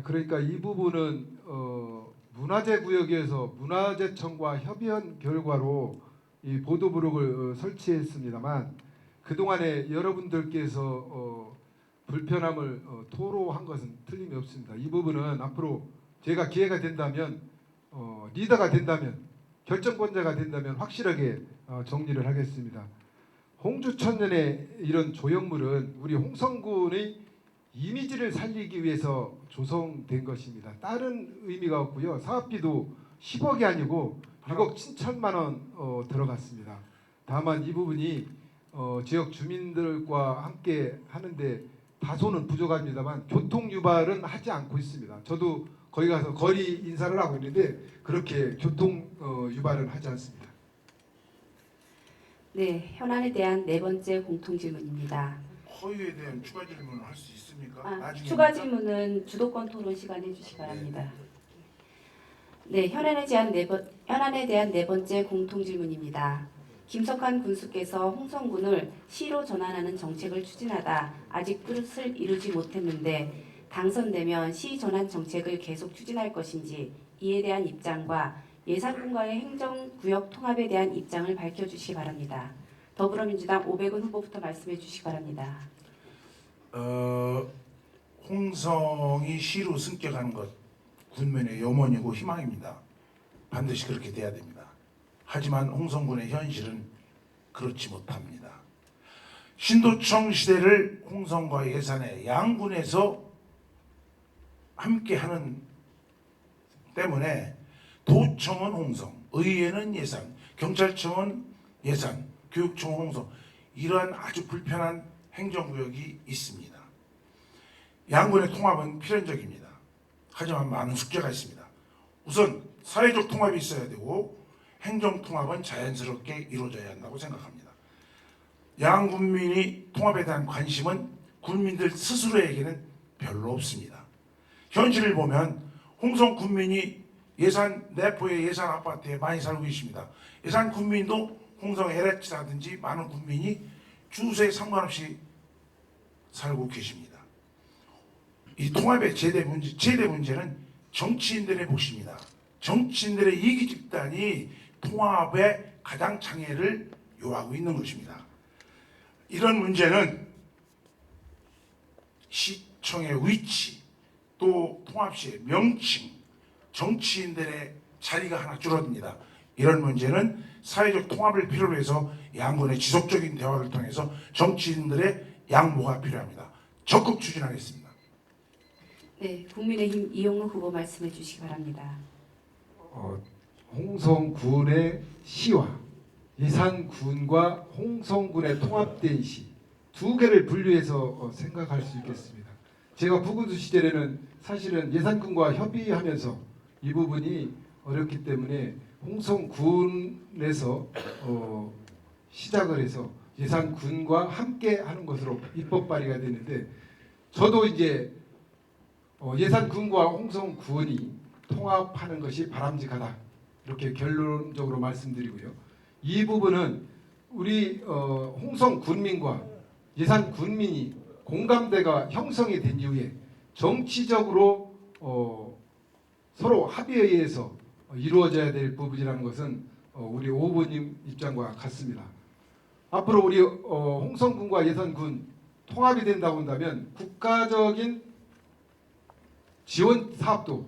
그러니까 이 부분은 문화재 구역에서 문화재청과 협의한 결과로 이 보도블록을 설치했습니다만 그동안에 여러분들께서 불편함을 토로한 것은 틀림이 없습니다. 이 부분은 앞으로 제가 기회가 된다면 리더가 된다면 결정권자가 된다면 확실하게 정리를 하겠습니다. 홍주천년의 이런 조형물은 우리 홍성군의 이미지를 살리기 위해서 조성된 것입니다. 다른 의미가 없고요. 사업비도 10억이 아니고 6억 7천만 원 들어갔습니다. 다만 이 부분이 지역 주민들과 함께 하는데 다소는 부족합니다만 교통 유발은 하지 않고 있습니다. 저도 거기 가서 거리 인사를 하고 있는데 그렇게 교통 유발은 하지 않습니다. 네, 현안에 대한 네 번째 공통 질문입니다. 허위에 대한 추가 질문을 할 수 있습니까? 나중에 추가 질문은 주도권 토론 시간 해주시기 바랍니다. 네, 현안에 대한 네 번째 공통 질문입니다. 김석환 군수께서 홍성군을 시로 전환하는 정책을 추진하다 아직 뜻을 이루지 못했는데 당선되면 시 전환 정책을 계속 추진할 것인지 이에 대한 입장과 예산군과의 행정구역 통합에 대한 입장을 밝혀주시기 바랍니다. 더불어민주당 오백은 후보부터 말씀해 주시기 바랍니다. 홍성이 시로 승격하는 것 군민의 염원이고 희망입니다. 반드시 그렇게 돼야 됩니다. 하지만 홍성군의 현실은 그렇지 못합니다. 신도청 시대를 홍성과 예산의 양군에서 함께하는 때문에 도청은 홍성, 의회는 예산, 경찰청은 예산, 교육청은 홍성, 이러한 아주 불편한 행정구역이 있습니다. 양군의 통합은 필연적입니다. 하지만 많은 숙제가 있습니다. 우선 사회적 통합이 있어야 되고 행정통합은 자연스럽게 이루어져야 한다고 생각합니다. 양군민이 통합에 대한 관심은 군민들 스스로에게는 별로 없습니다. 현실을 보면 홍성 군민이 내포의 예산 아파트에 많이 살고 있습니다. 예산 군민도 홍성 LH라든지 많은 군민이 주소에 상관없이 살고 계십니다. 이 통합의 최대 문제는 정치인들의 몫입니다. 정치인들의 이기 집단이 통합의 가장 장애를 요하고 있는 것입니다. 이런 문제는 시청의 위치, 또 통합시의 명칭, 정치인들의 자리가 하나 줄어듭니다. 이런 문제는 사회적 통합을 필요로 해서 양군의 지속적인 대화를 통해서 정치인들의 양보가 필요합니다. 적극 추진하겠습니다. 네, 국민의힘 이용로 후보 말씀해 주시기 바랍니다. 홍성군의 시와 예산군과 홍성군의 통합된 시 두 개를 분류해서 생각할 수 있겠습니다. 제가 부군수 시절에는 사실은 예산군과 협의하면서 이 부분이 어렵기 때문에 홍성군에서 시작을 해서 예산군과 함께 하는 것으로 입법 발의가 됐는데 저도 이제 예산군과 홍성군이 통합하는 것이 바람직하다 이렇게 결론적으로 말씀드리고요. 이 부분은 우리 홍성군민과 예산군민이 공감대가 형성이 된 이후에 정치적으로 서로 합의에 의해서 이루어져야 될 부분이라는 것은 우리 오 후보님 입장과 같습니다. 앞으로 우리 홍성군과 예산군 통합이 된다고 한다면 국가적인 지원 사업도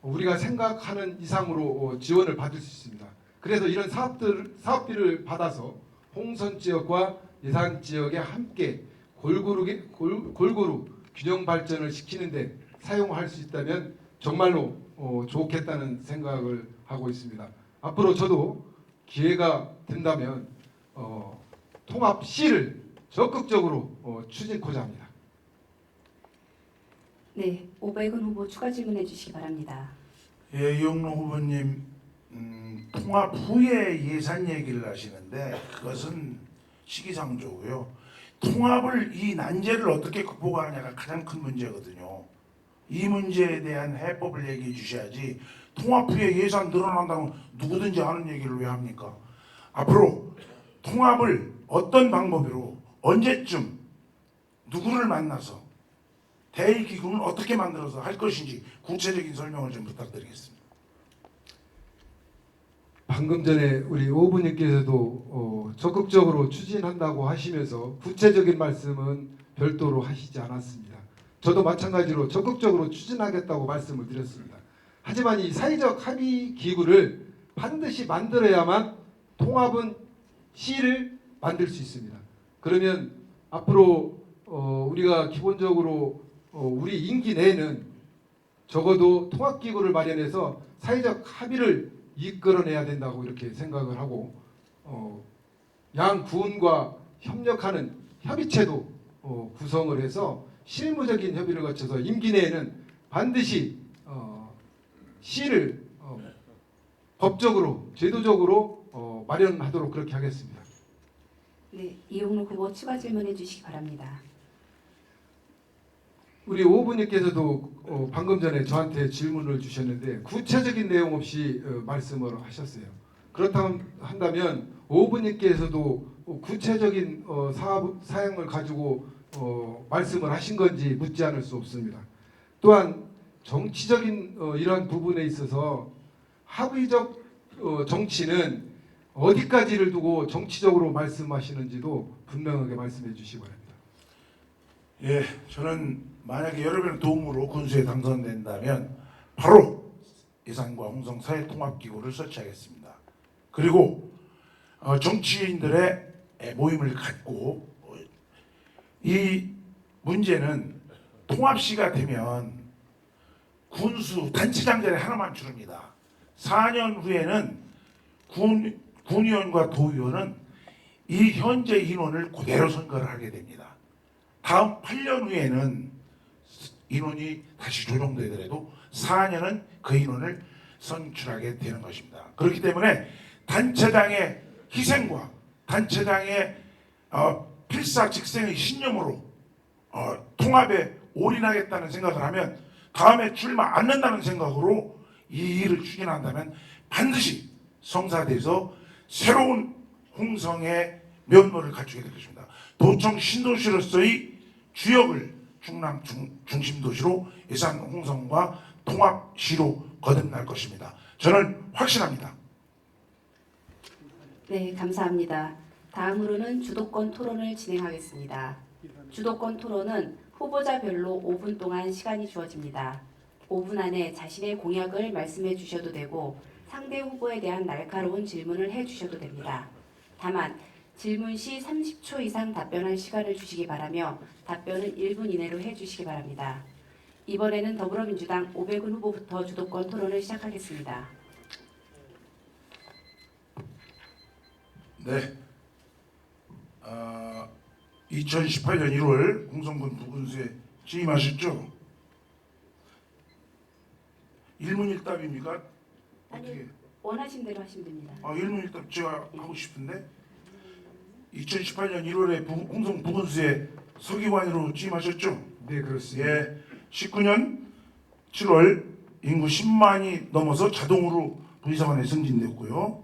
우리가 생각하는 이상으로 지원을 받을 수 있습니다. 그래서 이런 사업비를 받아서 홍선 지역과 예산 지역에 함께 골고루 균형 발전을 시키는데 사용할 수 있다면 정말로 좋겠다는 생각을 하고 있습니다. 앞으로 저도 기회가 된다면 통합 시를 적극적으로 추진코자 합니다. 네, 오백은 후보 추가 질문해 주시기 바랍니다. 예, 이용로 후보님 통합 후에 예산 얘기를 하시는데 그것은 시기상조고요. 통합을 이 난제를 어떻게 극복하느냐가 가장 큰 문제거든요. 이 문제에 대한 해법을 얘기해 주셔야지 통합 후에 예산 늘어난다고 누구든지 하는 얘기를 왜 합니까? 앞으로 통합을 어떤 방법으로 언제쯤 누구를 만나서 대의기금을 어떻게 만들어서 할 것인지 구체적인 설명을 좀 부탁드리겠습니다. 방금 전에 우리 오부님께서도 적극적으로 추진한다고 하시면서 구체적인 말씀은 별도로 하시지 않았습니다. 저도 마찬가지로 적극적으로 추진하겠다고 말씀을 드렸습니다. 하지만 이 사회적 합의 기구를 반드시 만들어야만 통합은 시를 만들 수 있습니다. 그러면 앞으로 우리가 기본적으로 우리 임기 내에는 적어도 통합기구를 마련해서 사회적 합의를 이끌어내야 된다고 이렇게 생각을 하고 양 구원과 협력하는 협의체도 구성을 해서 실무적인 협의를 거쳐서 임기 내에는 반드시 시를 법적으로 제도적으로 마련하도록 그렇게 하겠습니다. 네, 이용록 후보 추가 질문해 주시기 바랍니다. 우리 오부님께서도 방금 전에 저한테 질문을 주셨는데 구체적인 내용 없이 말씀을 하셨어요. 그렇다면 한다면 오부님께서도 구체적인 사항을 가지고 말씀을 하신 건지 묻지 않을 수 없습니다. 또한 정치적인 이러한 부분에 있어서 합의적 정치는 어디까지를 두고 정치적으로 말씀하시는지도 분명하게 말씀해 주시기 바랍니다. 예, 저는 만약에 여러분의 도움으로 군수에 당선된다면 바로 예산과 홍성 사회통합기구를 설치하겠습니다. 그리고 정치인들의 모임을 갖고 이 문제는 통합시가 되면 군수 단체장 자리 하나만 주릅니다. 4년 후에는 군의원과 도의원은 이 현재 인원을 그대로 선거를 하게 됩니다. 다음 8년 후에는 인원이 다시 조정되더라도 4년은 그 인원을 선출하게 되는 것입니다. 그렇기 때문에 단체장의 희생과 단체장의 필사직생의 신념으로 통합에 올인하겠다는 생각을 하면 다음에 출마 않는다는 생각으로 이 일을 추진한다면 반드시 성사돼서 새로운 홍성의 면모를 갖추게 될 것입니다. 도청 신도시로서의 주역을 충남 중심도시로 예산 홍성과 통합시로 거듭날 것입니다. 저는 확신합니다. 네, 감사합니다. 다음으로는 주도권 토론을 진행하겠습니다. 주도권 토론은 후보자별로 5분 동안 시간이 주어집니다. 5분 안에 자신의 공약을 말씀해 주셔도 되고 상대 후보에 대한 날카로운 질문을 해 주셔도 됩니다. 다만 질문 시 30초 이상 답변할 시간을 주시기 바라며 답변은 1분 이내로 해 주시기 바랍니다. 이번에는 더불어민주당 오백은 후보부터 주도권 토론을 시작하겠습니다. 네. 2018년 1월 홍성군 부군수에 취임하셨죠? 일문일답입니까? 어떻게? 아니요, 원하신 대로 하시면 됩니다. 일문일답 제가 하고 싶은데 2018년 1월에 홍성 부군수에 서기관으로 취임하셨죠? 네, 그렇습니다. 예. 19년 7월 인구 10만이 넘어서 자동으로 부의사관에 승진됐고요.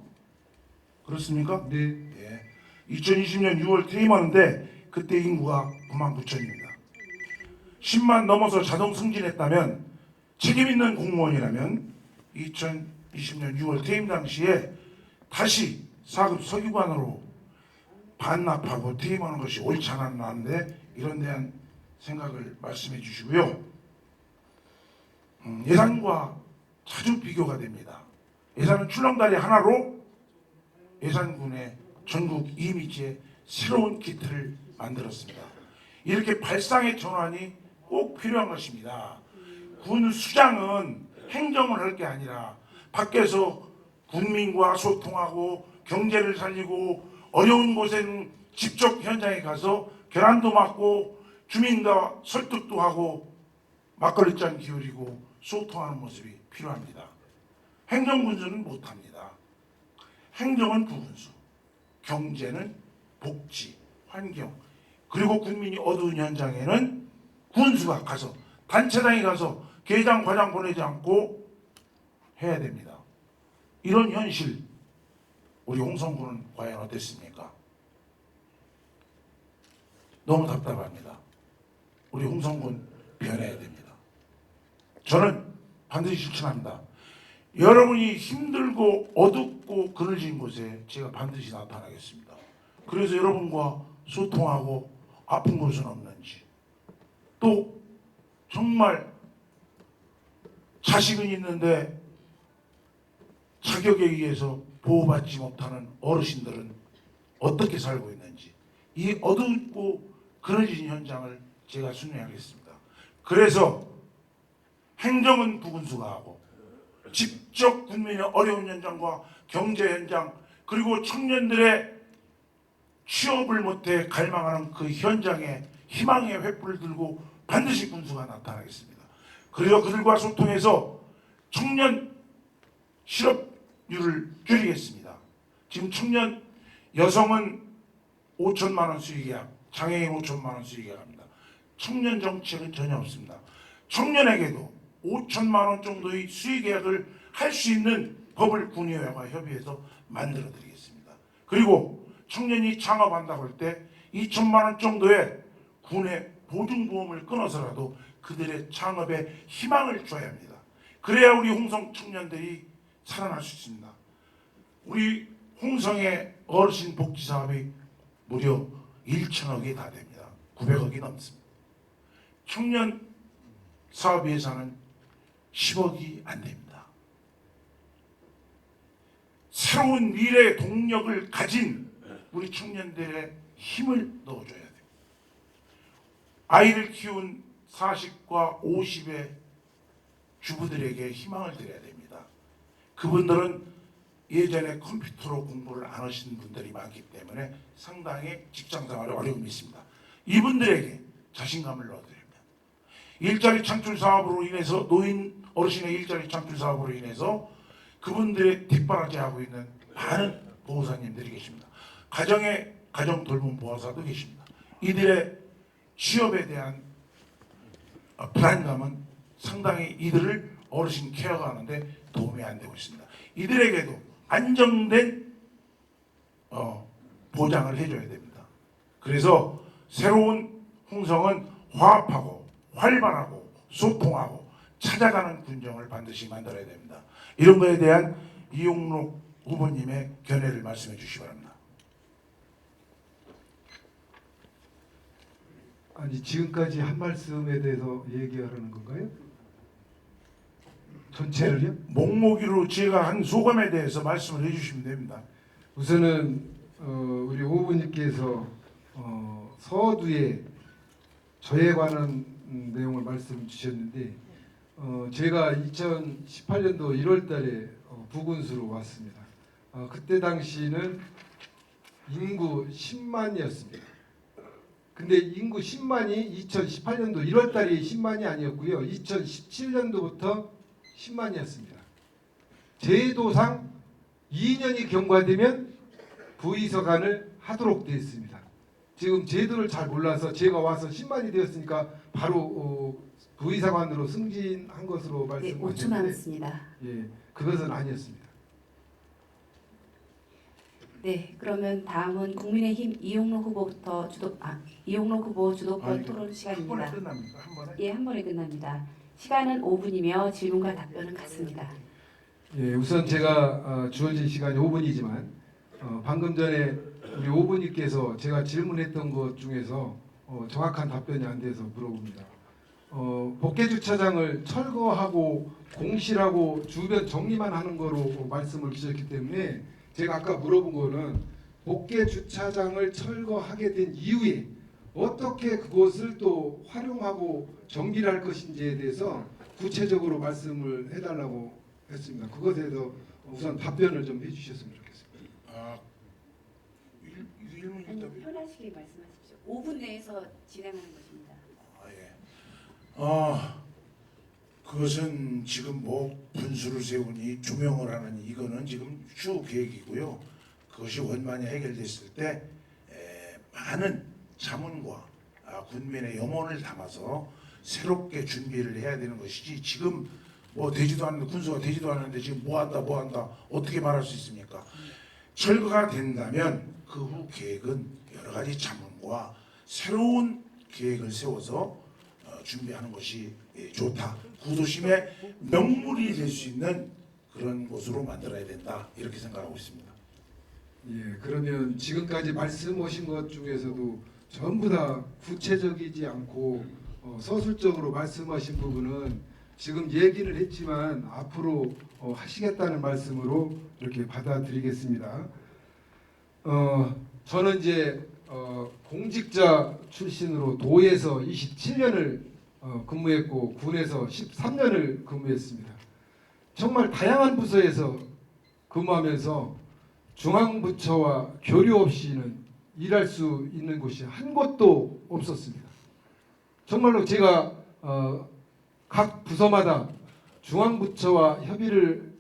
그렇습니까? 네. 예. 2020년 6월 퇴임하는데 그때 인구가 9만 9천입니다. 10만 넘어서 자동 승진했다면 책임 있는 공무원이라면 2020년 6월 퇴임 당시에 다시 4급 서기관으로 반납하고 퇴임하는 것이 옳지 않았나는데 이런 대한 생각을 말씀해 주시고요. 예산과 자주 비교가 됩니다. 예산은 출렁다리 하나로 예산군의 전국 이미지에 새로운 기틀을 만들었습니다. 이렇게 발상의 전환이 꼭 필요한 것입니다. 군 수장은 행정을 할 게 아니라 밖에서 국민과 소통하고 경제를 살리고 어려운 곳에는 직접 현장에 가서 계란도 맞고 주민과 설득도 하고 막걸리잔 기울이고 소통하는 모습이 필요합니다. 행정군수는 못합니다. 행정은 부군수, 경제는 복지, 환경, 그리고 국민이 어두운 현장에는 군수가 가서 단체장이 가서 계장, 과장 보내지 않고 해야 됩니다. 이런 현실 우리 홍성군은 과연 어땠습니까? 너무 답답합니다. 우리 홍성군 변해야 됩니다. 저는 반드시 실천합니다. 여러분이 힘들고 어둡고 그늘진 곳에 제가 반드시 나타나겠습니다. 그래서 여러분과 소통하고 아픈 곳은 없는지, 또 정말 자식은 있는데 자격에 의해서 보호받지 못하는 어르신들은 어떻게 살고 있는지, 이 어둡고 그늘진 현장을 제가 순회하겠습니다. 그래서 행정은 부군수가 하고 직접 국민의 어려운 현장과 경제 현장, 그리고 청년들의 취업을 못해 갈망하는 그 현장에 희망의 횃불을 들고 반드시 군수가 나타나겠습니다. 그리고 그들과 소통해서 청년 실업률을 줄이겠습니다. 지금 청년 여성은 5천만 원 수익계약, 장애인 5천만 원 수익계약합니다. 청년 정책은 전혀 없습니다. 청년에게도 5천만 원 정도의 수익계약을 할 수 있는 법을 군의회와 협의해서 만들어 드리겠습니다. 그리고 청년이 창업한다고 할 때 2천만 원 정도의 군의 보증보험을 끊어서라도 그들의 창업에 희망을 줘야 합니다. 그래야 우리 홍성 청년들이 살아날 수 있습니다. 우리 홍성의 어르신 복지 사업이 무려 1천억이 다 됩니다. 900억이 넘습니다. 청년 사업 예산은 10억이 안 됩니다. 새로운 미래의 동력을 가진 우리 청년들의 힘을 넣어줘야 돼요. 아이를 키운 40과 50의 주부들에게 희망을 드려야 됩니다. 그분들은 예전에 컴퓨터로 공부를 안 하신 분들이 많기 때문에 상당히 직장생활에 어려움이 있습니다. 이분들에게 자신감을 넣어드립니다. 일자리 창출 사업으로 인해서 노인 어르신의 일자리 창출 사업으로 인해서 그분들의 뒷바라지하고 있는 많은 보호사님들이 계십니다. 가정 돌봄 보호사도 계십니다. 이들의 취업에 대한 불안감은 상당히 이들을 어르신 케어가 하는데 도움이 안 되고 있습니다. 이들에게도 안정된 보장을 해줘야 됩니다. 그래서 새로운 홍성은 화합하고 활발하고 소통하고 찾아가는 군정을 반드시 만들어야 됩니다. 이런 거에 대한 이용록 후보님의 견해를 말씀해 주시기 바랍니다. 아니 지금까지 한 말씀에 대해서 얘기하라는 건가요? 전체를요? 몽목으로 제가 한 소감에 대해서 말씀을 해주시면 됩니다. 우선은 우리 후보님께서 서두에 저에 관한 내용을 말씀 주셨는데 제가 2018년도 1월달에 부군수로 왔습니다. 그때 당시는 인구 10만이었습니다. 근데 인구 10만이 2018년도 1월달이 10만이 아니었고요. 2017년도부터 10만이었습니다. 제도상 2년이 경과되면 부의서관을 하도록 되어 있습니다. 지금 제도를 잘 몰라서 제가 와서 10만이 되었으니까 바로 부의사관으로 승진한 것으로 네, 5초 말씀하셨는데 남았습니다. 예, 그것은 아니었습니다. 네, 그러면 다음은 국민의힘 이용록 후보 주도권 토론 한 번에 시간입니다. 끝납니다. 한 번에. 한 번에 끝납니다. 시간은 5분이며 질문과 답변은 같습니다. 예, 우선 제가 주어진 시간이 5분이지만 방금 전에 우리 5분님께서 제가 질문했던 것 중에서 정확한 답변이 안 돼서 물어봅니다. 복개 주차장을 철거하고 공실하고 주변 정리만 하는 거로 말씀을 주셨기 때문에 제가 아까 물어본 거는 복개 주차장을 철거하게 된 이후에 어떻게 그곳을 또 활용하고 정비를 할 것인지에 대해서 구체적으로 말씀을 해달라고 했습니다. 그것에 대해서 우선 답변을 좀 해주셨으면 좋겠습니다. 일문 일답이. 편하시게 말씀하십시오. 5분 내에서 진행하는 것입니다. 그것은 지금 뭐 분수를 세우니 조명을 하는 이거는 지금 추후 계획이고요. 그것이 원만히 해결됐을 때 많은 자문과 군민의 염원을 담아서 새롭게 준비를 해야 되는 것이지 지금 뭐 되지도 않는데 군수가 되지도 않는데 지금 뭐 한다 어떻게 말할 수 있습니까? 철거가 된다면 그 후 계획은 여러 가지 자문과 새로운 계획을 세워서 준비하는 것이 좋다. 구도심의 명물이 될 수 있는 그런 곳으로 만들어야 된다 이렇게 생각하고 있습니다. 예, 그러면 지금까지 말씀하신 것 중에서도 전부 다 구체적이지 않고 서술적으로 말씀하신 부분은 지금 얘기를 했지만 앞으로 하시겠다는 말씀으로 이렇게 받아들이겠습니다. 저는 이제 공직자 출신으로 도에서 27년을 근무했고 군에서 13년을 근무했습니다. 정말 다양한 부서에서 근무하면서 중앙부처와 교류 없이는 일할 수 있는 곳이 한 곳도 없었습니다. 정말로 제가 각 부서마다 중앙부처와 협의를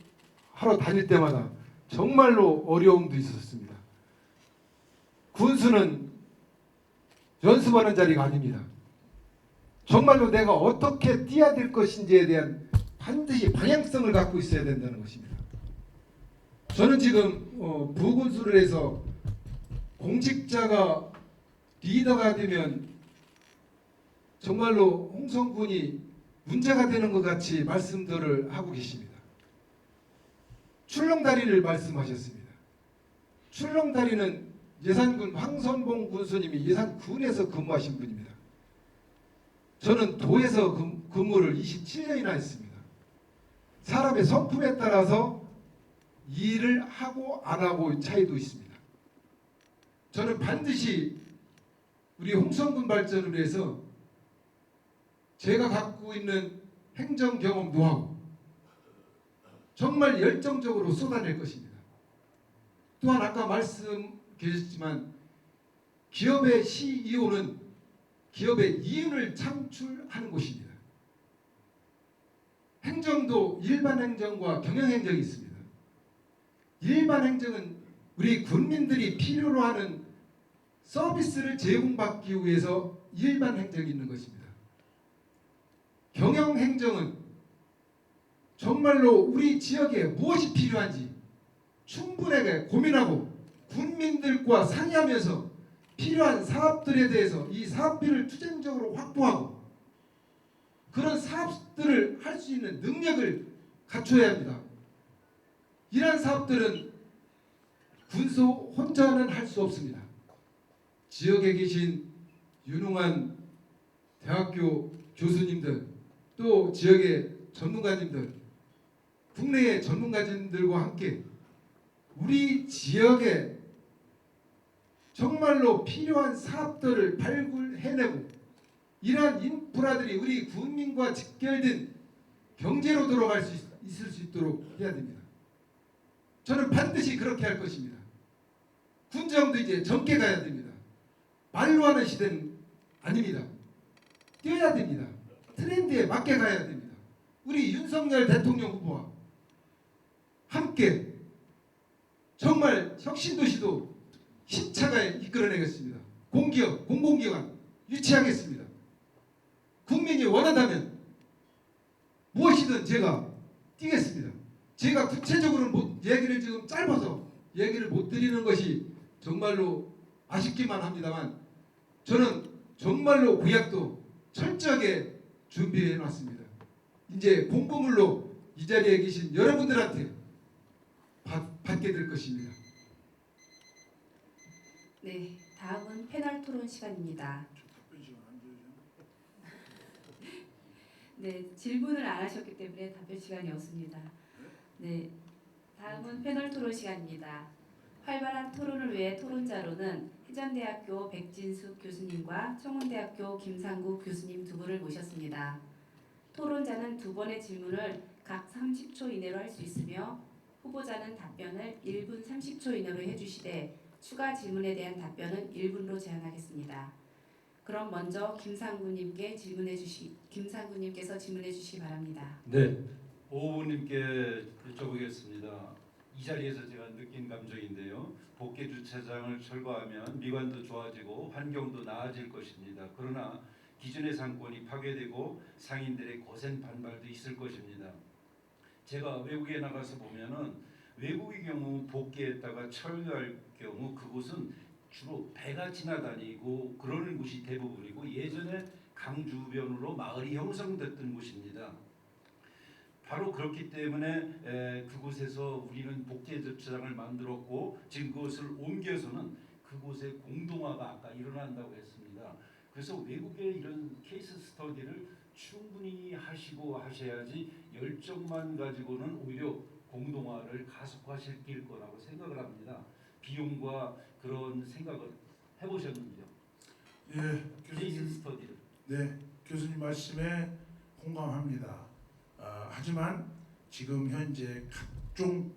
하러 다닐 때마다 정말로 어려움도 있었습니다. 군수는 연습하는 자리가 아닙니다. 정말로 내가 어떻게 뛰어야 될 것인지에 대한 반드시 방향성을 갖고 있어야 된다는 것입니다. 저는 지금 부군수를 해서 공직자가 리더가 되면 정말로 홍성군이 문제가 되는 것 같이 말씀들을 하고 계십니다. 출렁다리를 말씀하셨습니다. 출렁다리는 예산군 황선봉 군수님이 예산군에서 근무하신 분입니다. 저는 도에서 근무를 27년이나 했습니다. 사람의 성품에 따라서 일을 하고 안 하고 차이도 있습니다. 저는 반드시 우리 홍성군 발전을 위해서 제가 갖고 있는 행정 경험 노하우 정말 열정적으로 쏟아낼 것입니다. 또한 아까 말씀 계셨지만 기업의 CEO는 기업의 이윤을 창출하는 곳입니다. 행정도 일반 행정과 경영 행정이 있습니다. 일반 행정은 우리 군민들이 필요로 하는 서비스를 제공받기 위해서 일반 행정이 있는 것입니다. 경영 행정은 정말로 우리 지역에 무엇이 필요한지 충분하게 고민하고 군민들과 상의하면서 필요한 사업들에 대해서 이 사업비를 투쟁적으로 확보하고 그런 사업들을 할 수 있는 능력을 갖춰야 합니다. 이러한 사업들은 군수 혼자는 할 수 없습니다. 지역에 계신 유능한 대학교 교수님들 또 지역의 전문가님들 국내의 전문가님들과 함께 우리 지역에 정말로 필요한 사업들을 발굴해내고 이러한 인프라들이 우리 국민과 직결된 경제로 돌아갈 수 있을 수 있도록 해야 됩니다. 저는 반드시 그렇게 할 것입니다. 군정도 이제 젊게 가야 됩니다. 말로 하는 시대는 아닙니다. 뛰어야 됩니다. 트렌드에 맞게 가야 됩니다. 우리 윤석열 대통령 후보와 함께 정말 혁신도시도 힘차게 이끌어내겠습니다. 공기업, 공공기관 유치하겠습니다. 국민이 원한다면 무엇이든 제가 뛰겠습니다. 제가 구체적으로는 얘기를 지금 짧아서 얘기를 못 드리는 것이 정말로 아쉽기만 합니다만 저는 정말로 구약도 철저하게 준비해 놨습니다. 이제 공보물로 이 자리에 계신 여러분들한테 받게 될 것입니다. 네, 다음은 패널 토론 시간입니다. 네, 질문을 안 하셨기 때문에 답변 시간이 없습니다. 네, 다음은 패널 토론 시간입니다. 활발한 토론을 위해 토론자로는 해전대학교 백진숙 교수님과 청운대학교 김상국 교수님 두 분을 모셨습니다. 토론자는 두 번의 질문을 각 30초 이내로 할 수 있으며 후보자는 답변을 1분 30초 이내로 해주시되 추가 질문에 대한 답변은 1분으로 제한하겠습니다. 그럼 먼저 김상구님께서 질문해 주시기 바랍니다. 네, 오 후보님께 여쭤보겠습니다. 이 자리에서 제가 느낀 감정인데요. 복개 주차장을 철거하면 미관도 좋아지고 환경도 나아질 것입니다. 그러나 기존의 상권이 파괴되고 상인들의 거센 반발도 있을 것입니다. 제가 외국에 나가서 보면은 외국의 경우 복개했다가 철거할 경우 그곳은 주로 배가 지나다니고 그러는 곳이 대부분이고 예전에 강 주변으로 마을이 형성됐던 곳입니다. 바로 그렇기 때문에 그곳에서 우리는 복제 주차장을 만들었고 지금 그것을 옮겨서는 그곳의 공동화가 아까 일어난다고 했습니다. 그래서 외국의 이런 케이스 스터디를 충분히 하시고 하셔야지 열정만 가지고는 오히려 공동화를 가속화시킬 거라고 생각을 합니다. 비용과 그런 생각을 해보셨는지요? 예, 케이스 교수님. 스터디를. 네, 교수님 말씀에 공감합니다. 하지만 지금 현재 각종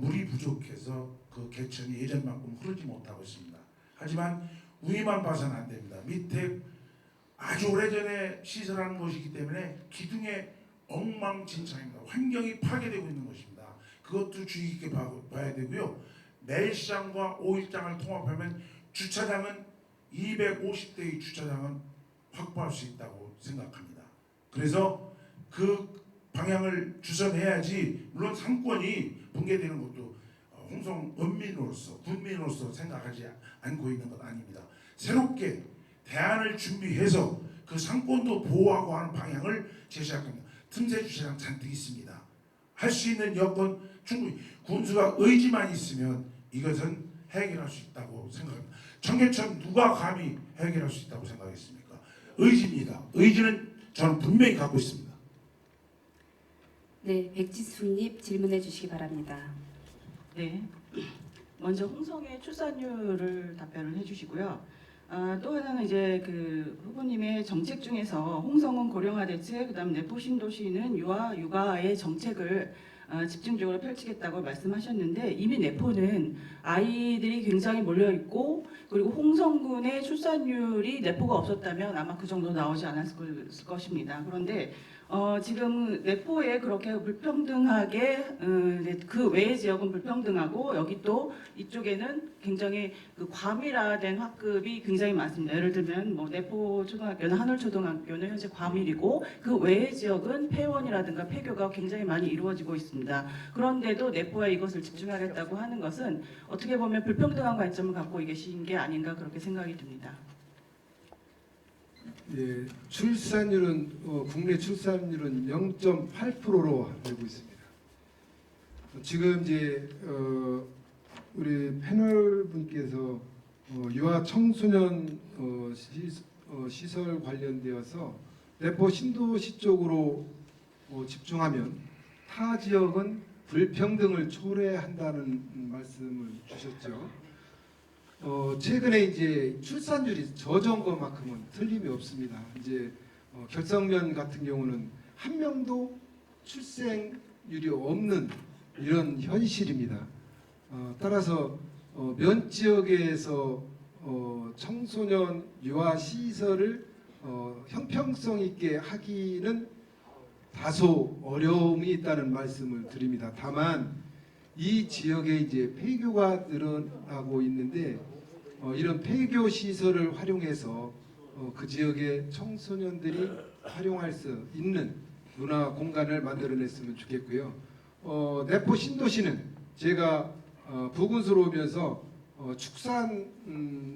물이 부족해서 그 개천이 예전만큼 흐르지 못하고 있습니다. 하지만 위만 봐서는 안 됩니다. 밑에 아주 오래전에 시설한 것이기 때문에 기둥에 엉망진창입니다. 환경이 파괴되고 있는 것입니다. 그것도 주의 깊게 봐야 되고요. 매일시장과 5일장을 통합하면 주차장은 250대의 주차장은 확보할 수 있다고 생각합니다. 그래서 그 방향을 주선해야지, 물론 상권이 붕괴되는 것도 홍성 원민으로서 군민으로서 생각하지 않고 있는 것 아닙니다. 새롭게 대안을 준비해서 그 상권도 보호하고 하는 방향을 제시할 겁니다. 틈새 주차장 잔뜩 있습니다. 할 수 있는 여건 충분히, 군수가 의지만 있으면 이것은 해결할 수 있다고 생각합니다. 청계천 누가 감히 해결할 수 있다고 생각했습니까? 의지입니다. 의지는 저는 분명히 갖고 있습니다. 네, 백지수님 질문해 주시기 바랍니다. 네. 먼저 홍성의 출산율을 답변을 해주시고요. 또 하나는 이제 그 후보님의 정책 중에서 홍성은 고령화 대책, 그다음 내포 신도시는 유아 육아의 정책을 집중적으로 펼치겠다고 말씀하셨는데 이미 내포는 아이들이 굉장히 몰려 있고 그리고 홍성군의 출산율이 내포가 없었다면 아마 그 정도 나오지 않았을 것입니다. 그런데 지금 내포에 그렇게 불평등하게 그 외의 지역은 불평등하고 여기 또 이쪽에는 굉장히 그 과밀화된 학급이 굉장히 많습니다. 예를 들면 뭐 내포 초등학교는 한울초등학교는 현재 과밀이고 그 외의 지역은 폐원이라든가 폐교가 굉장히 많이 이루어지고 있습니다. 그런데도 내포에 이것을 집중하겠다고 하는 것은 어떻게 보면 불평등한 관점을 갖고 계신 게 아닌가 그렇게 생각이 듭니다. 예, 출산율은 국내 출산율은 0.8%로 되고 있습니다. 지금 이제 우리 패널 분께서 유아 청소년 시설 관련되어서 내포 신도시 쪽으로 집중하면 타 지역은 불평등을 초래한다는 말씀을 주셨죠. 최근에 이제 출산율이 저전 것만큼은 틀림이 없습니다. 이제 결성면 같은 경우는 한 명도 출생률이 없는 이런 현실입니다. 따라서 면 지역에서 청소년 유아 시설을 형평성 있게 하기는 다소 어려움이 있다는 말씀을 드립니다. 다만 이 지역에 이제 폐교가 늘어나고 있는데 이런 폐교 시설을 활용해서 그 지역의 청소년들이 활용할 수 있는 문화 공간을 만들어냈으면 좋겠고요. 내포 신도시는 제가 부군수로 오면서 축산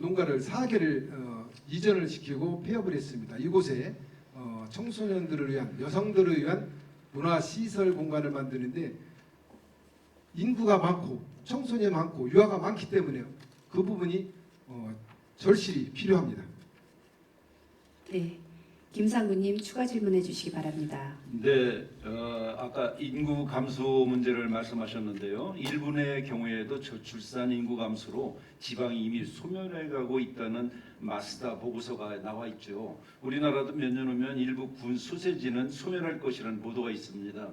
농가를 4개를 이전을 시키고 폐업을 했습니다. 이곳에 청소년들을 위한, 여성들을 위한 문화 시설 공간을 만드는데 인구가 많고 청소년이 많고 유아가 많기 때문에 그 부분이 절실히 필요합니다. 네, 김상구님 추가 질문해 주시기 바랍니다. 네, 아까 인구 감소 문제를 말씀하셨는데요. 일본의 경우에도 저출산 인구 감소로 지방이 이미 소멸해가고 있다는 마스다 보고서가 나와 있죠. 우리나라도 몇 년 후면 일부 군 소세지는 소멸할 것이라는 보도가 있습니다.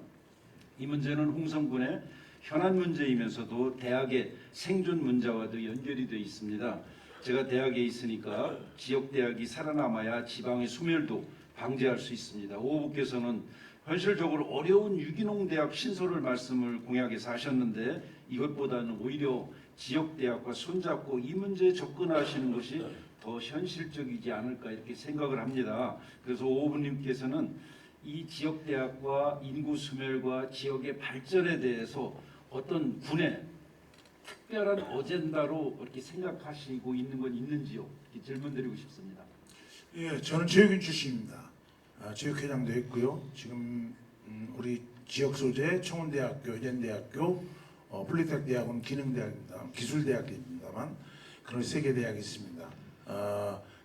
이 문제는 홍성군의 현안 문제이면서도 대학의 생존 문제와도 연결이 되어 있습니다. 제가 대학에 있으니까 지역 대학이 살아남아야 지방의 소멸도 방지할 수 있습니다. 오 후보께서는 현실적으로 어려운 유기농 대학 신설을 말씀을 공약에서 하셨는데 이것보다는 오히려 지역 대학과 손잡고 이 문제에 접근하시는 것이 더 현실적이지 않을까 이렇게 생각을 합니다. 그래서 오 후보님께서는 이 지역 대학과 인구 소멸과 지역의 발전에 대해서 어떤 군의 특별한 어젠다로 이렇게 생각하시고 있는 건 있는지요? 이렇게 질문드리고 싶습니다. 예, 저는 체육인 출신입니다. 체육회장도 했고요. 지금 우리 지역 소재 청운대학교, 해전대학교, 폴리텍대학은 기능대학입니다. 기술대학입니다만 그런 세 개 대학이 있습니다.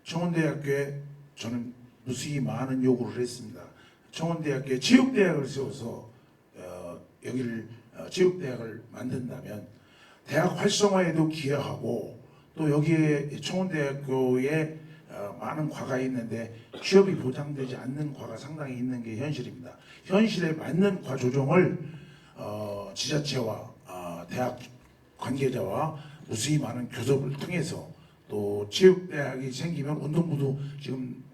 청운대학교에 저는 무수히 많은 요구를 했습니다. 청운대학교에 체육대학을 세워서 여기를 체육대학을 만든다면 대학 활성화에도 기여하고 또 여기에 청운대학교에 많은 과가 있는데 취업이 보장되지 않는 과가 상당히 있는 게 현실입니다. 현실에 맞는 과 조정을 지자체와 대학 관계자와 무수히 많은 교섭을 통해서 또 체육대학이 생기면 운동부도 지금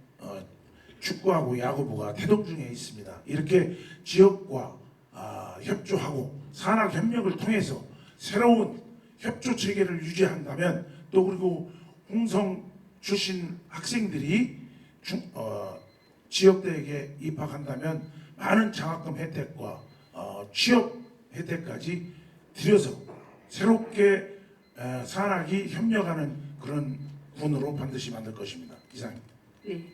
축구하고 야구부가 태동 중에 있습니다. 이렇게 지역과 협조하고 산학협력을 통해서 새로운 협조 체계를 유지한다면 또 그리고 홍성 출신 학생들이 지역대학에 입학한다면 많은 장학금 혜택과 취업 혜택까지 들여서 새롭게 산학이 협력하는 그런 군으로 반드시 만들 것입니다. 이상입니다. 네.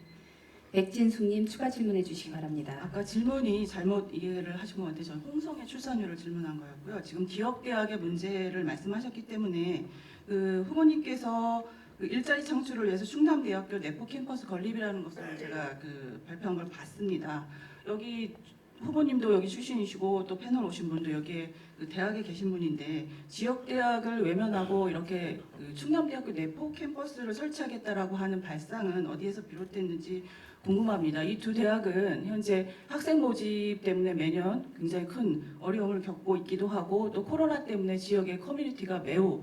백진숙님 추가 질문해 주시기 바랍니다. 아까 질문이 잘못 이해를 하신 것 같아요. 저는 홍성의 출산율을 질문한 거였고요. 지금 지역대학의 문제를 말씀하셨기 때문에 그 후보님께서 그 일자리 창출을 위해서 충남대학교 내포 캠퍼스 건립이라는 것을 제가 그 발표한 걸 봤습니다. 여기 후보님도 여기 출신이시고 또 패널 오신 분도 여기에 그 대학에 계신 분인데 지역 대학을 외면하고 이렇게 그 충남대학교 내포 캠퍼스를 설치하겠다라고 하는 발상은 어디에서 비롯됐는지 궁금합니다. 이 두 대학은 현재 학생 모집 때문에 매년 굉장히 큰 어려움을 겪고 있기도 하고 또 코로나 때문에 지역의 커뮤니티가 매우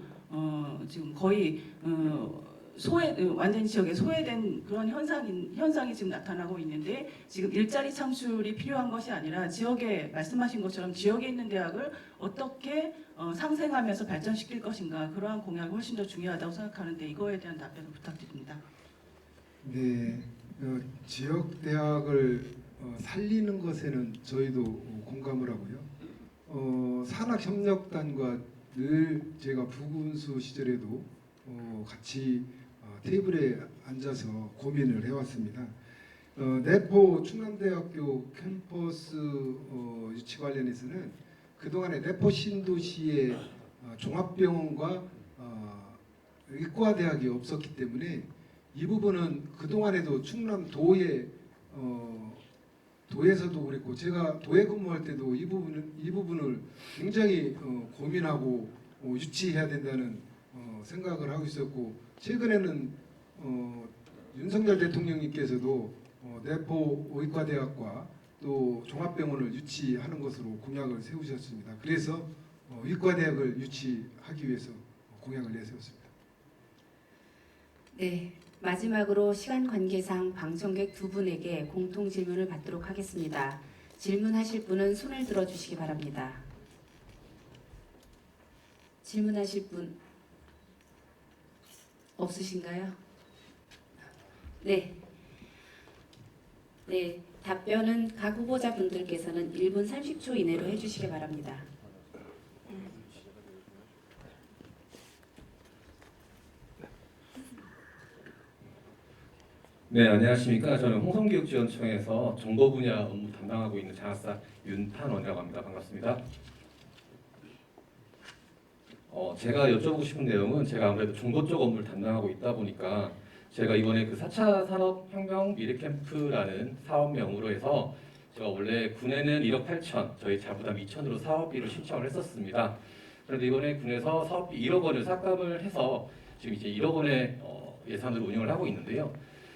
지금 거의 완전히 지역에 소외된 그런 현상이 지금 나타나고 있는데 지금 일자리 창출이 필요한 것이 아니라 지역에 말씀하신 것처럼 지역에 있는 대학을 어떻게 상생하면서 발전시킬 것인가 그러한 공약이 훨씬 더 중요하다고 생각하는데 이거에 대한 답변을 부탁드립니다. 네, 지역 대학을 살리는 것에는 저희도 공감을 하고요. 산학협력단과 늘 제가 부군수 시절에도 같이 테이블에 앉아서 고민을 해왔습니다. 내포 충남대학교 캠퍼스 유치 관련해서는 그동안에 내포 신도시의 종합병원과 의과대학이 없었기 때문에 이 부분은 그동안에도 충남도에 도에서도 그랬고 제가 도에 근무할 때도 이 부분을 굉장히 고민하고 유치해야 된다는 생각을 하고 있었고 최근에는 윤석열 대통령님께서도 내포 의과대학과 또 종합병원을 유치하는 것으로 공약을 세우셨습니다. 그래서 의과대학을 유치하기 위해서 공약을 내세웠습니다. 네. 마지막으로 시간 관계상 방청객 두 분에게 공통 질문을 받도록 하겠습니다. 질문하실 분은 손을 들어주시기 바랍니다. 질문하실 분 없으신가요? 네. 네. 답변은 각 후보자분들께서는 1분 30초 이내로 해주시기 바랍니다. 네, 안녕하십니까. 저는 홍성교육지원청에서 정보 분야 업무 담당하고 있는 장학사 윤탄원이라고 합니다. 반갑습니다. 제가 여쭤보고 싶은 내용은 제가 아무래도 정보 쪽 업무를 담당하고 있다 보니까 제가 이번에 그 4차 산업혁명 미래캠프라는 사업명으로 해서 제가 원래 군에는 1억 8천, 저희 자부담 2천으로 사업비를 신청을 했었습니다. 그런데 이번에 군에서 사업비 1억 원을 삭감을 해서 지금 이제 1억 원의 예산으로 운영을 하고 있는데요.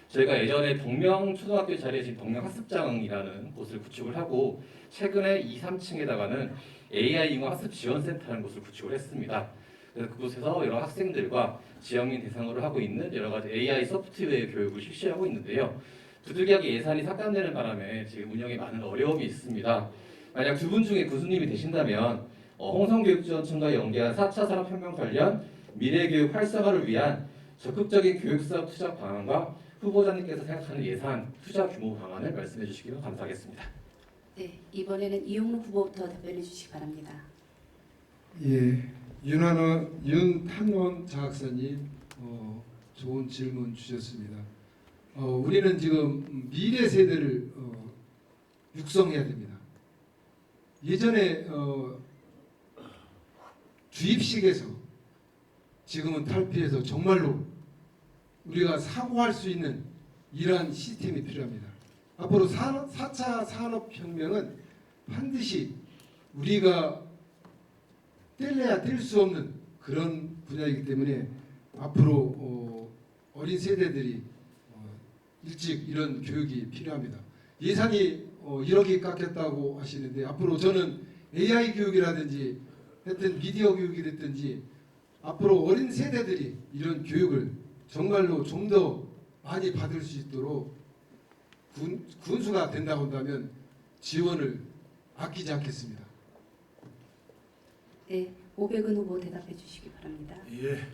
저희가 예전에 동명 초등학교 자리에 지금 동명 학습장이라는 곳을 구축을 하고 최근에 2, 3층에다가는 AI 융합 학습 지원센터라는 곳을 구축을 했습니다. 그래서 그곳에서 여러 학생들과 지역민 대상으로 하고 있는 여러 가지 AI 소프트웨어 교육을 실시하고 있는데요. 부득이하게 예산이 삭감되는 바람에 지금 운영에 많은 어려움이 있습니다. 만약 두 분 중에 교수님이 되신다면 홍성교육지원청과 연계한 4차 산업혁명 관련 미래교육 활성화를 위한 적극적인 교육사업 투자 방안과 후보자님께서 생각하는 예산 투자 규모 방안을 말씀해 주시기로 감사하겠습니다. 네, 이번에는 이용록 후보부터 답변해 주시기 바랍니다. 예, 윤탄원 장학사님 좋은 질문 주셨습니다. 우리는 지금 미래 세대를 육성해야 됩니다. 예전에 주입식에서 지금은 탈피해서 정말로 우리가 사고할 수 있는 이러한 시스템이 필요합니다. 앞으로 4차 산업혁명은 반드시 우리가 뗄래야 뗄 수 없는 그런 분야이기 때문에 앞으로 어린 세대들이 일찍 이런 교육이 필요합니다. 예산이 1억이 깎였다고 하시는데 앞으로 저는 AI 교육이라든지 하여튼 미디어 교육이 됐든지 앞으로 어린 세대들이 이런 교육을 정말로 좀 더 많이 받을 수 있도록 군수가 된다고 한다면 지원을 아끼지 않겠습니다. 네, 오백은 후보 대답해 주시기 바랍니다. 예,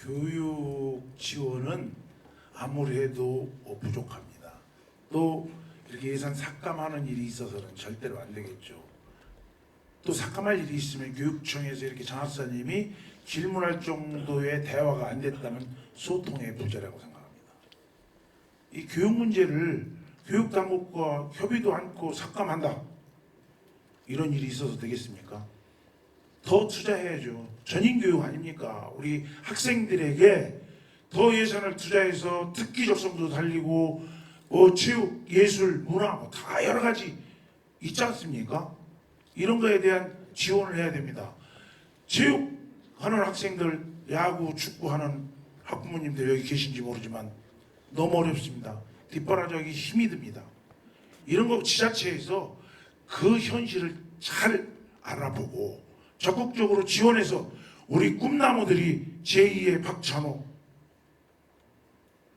교육 지원은 아무리 해도 부족합니다. 또 이렇게 예산 삭감하는 일이 있어서는 절대로 안 되겠죠. 또 삭감할 일이 있으면 교육청에서 이렇게 장학사님이 질문할 정도의 대화가 안 됐다면 소통의 부재라고 생각합니다. 이 교육 문제를 교육당국과 협의도 않고 삭감한다. 이런 일이 있어서 되겠습니까? 더 투자해야죠. 전인교육 아닙니까? 우리 학생들에게 더 예산을 투자해서 특기 적성도 달리고 체육, 예술, 문화 다 여러 가지 있지 않습니까? 이런 거에 대한 지원을 해야 됩니다. 체육하는 학생들, 야구, 축구하는 학부모님들 여기 계신지 모르지만 너무 어렵습니다. 뒷바라지하기 힘이 듭니다. 이런 거 지자체에서 그 현실을 잘 알아보고 적극적으로 지원해서 우리 꿈나무들이 제2의 박찬호,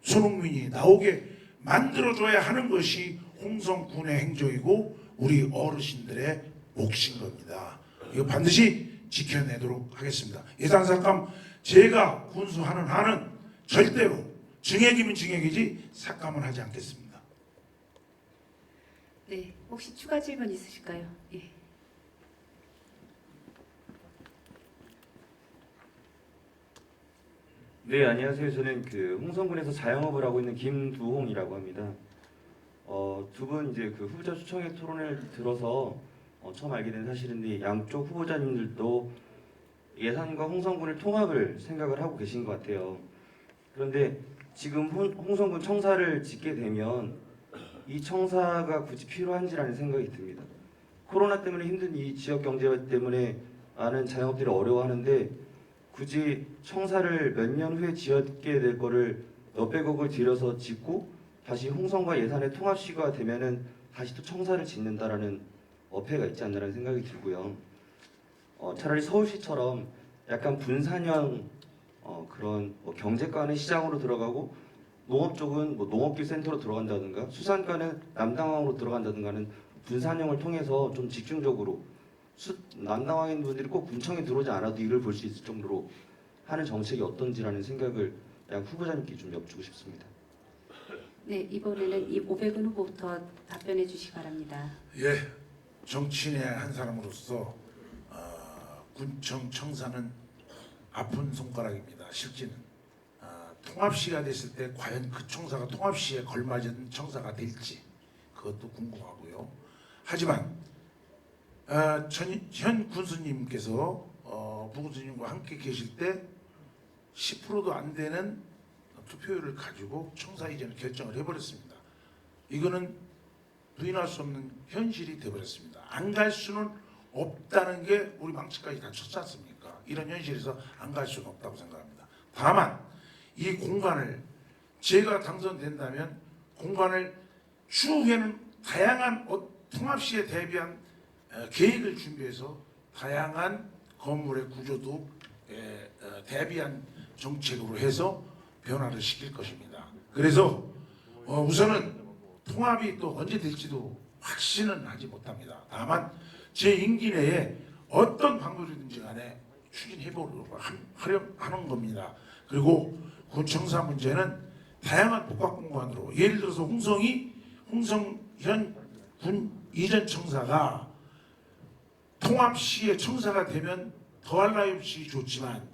손흥민이 나오게 만들어줘야 하는 것이 홍성군의 행적이고 우리 어르신들의 몫인 겁니다. 이거 반드시 지켜내도록 하겠습니다. 예산 삭감 제가 군수하는 한은 절대로 증액이면 증액이지 삭감은 하지 않겠습니다. 네, 혹시 추가 질문 있으실까요? 예. 네, 안녕하세요. 저는 홍성군에서 자영업을 하고 있는 김두홍이라고 합니다. 두 분 이제 후보자 추천회 토론을 들어서 처음 알게 된 사실인데 양쪽 후보자님들도 예산과 홍성군을 통합을 생각을 하고 계신 것 같아요. 그런데 지금 홍성군 청사를 짓게 되면 이 청사가 굳이 필요한지라는 생각이 듭니다. 코로나 때문에 힘든 이 지역 경제 때문에 많은 자영업들이 어려워하는데 굳이 청사를 몇 년 후에 지었게 될 거를 몇백억을 들여서 짓고 다시 홍성과 예산의 통합 시기가 되면은 다시 또 청사를 짓는다라는 어폐가 있지 않나라는 생각이 들고요. 차라리 서울시처럼 약간 분산형 그런 경제과는 시장으로 들어가고 농업 쪽은 농업길 센터로 들어간다든가 수산과는 남당항으로 들어간다든가 하는 분산형을 통해서 좀 집중적으로 남당항인 분들이 꼭 군청에 들어오지 않아도 일을 볼 수 있을 정도로 하는 정책이 어떤지라는 생각을 양 후보자님께 좀 여쭙고 싶습니다. 네, 이번에는 이 오백은 후보부터 답변해 주시기 바랍니다. 예, 정치인의 한 사람으로서 군청 청사는 아픈 손가락입니다. 실제는 통합시가 됐을 때 과연 그 청사가 통합시에 걸맞은 청사가 될지 그것도 궁금하고요. 하지만 현 군수님께서 부군수님과 함께 계실 때 10%도 안 되는 투표율을 가지고 청사 이전을 결정을 해버렸습니다. 이거는 부인할 수 없는 현실이 되어버렸습니다. 안 갈 수는 없다는 게 우리 망치까지 다 쳤지 않습니까? 이런 현실에서 안 갈 수는 없다고 생각합니다. 다만 이 공간을 제가 당선된다면 공간을 추후에는 다양한 통합시에 대비한 계획을 준비해서 다양한 건물의 구조도 대비한 정책으로 해서 변화를 시킬 것입니다. 그래서 우선은 통합이 또 언제 될지도 확신은 하지 못합니다. 다만 제 임기 내에 어떤 방법이든지 간에 추진해보려고 하는 겁니다. 그리고 군청사 문제는 다양한 복합공간으로 예를 들어서 홍성 현 군 이전 청사가 통합시의 청사가 되면 더할 나위 없이 좋지만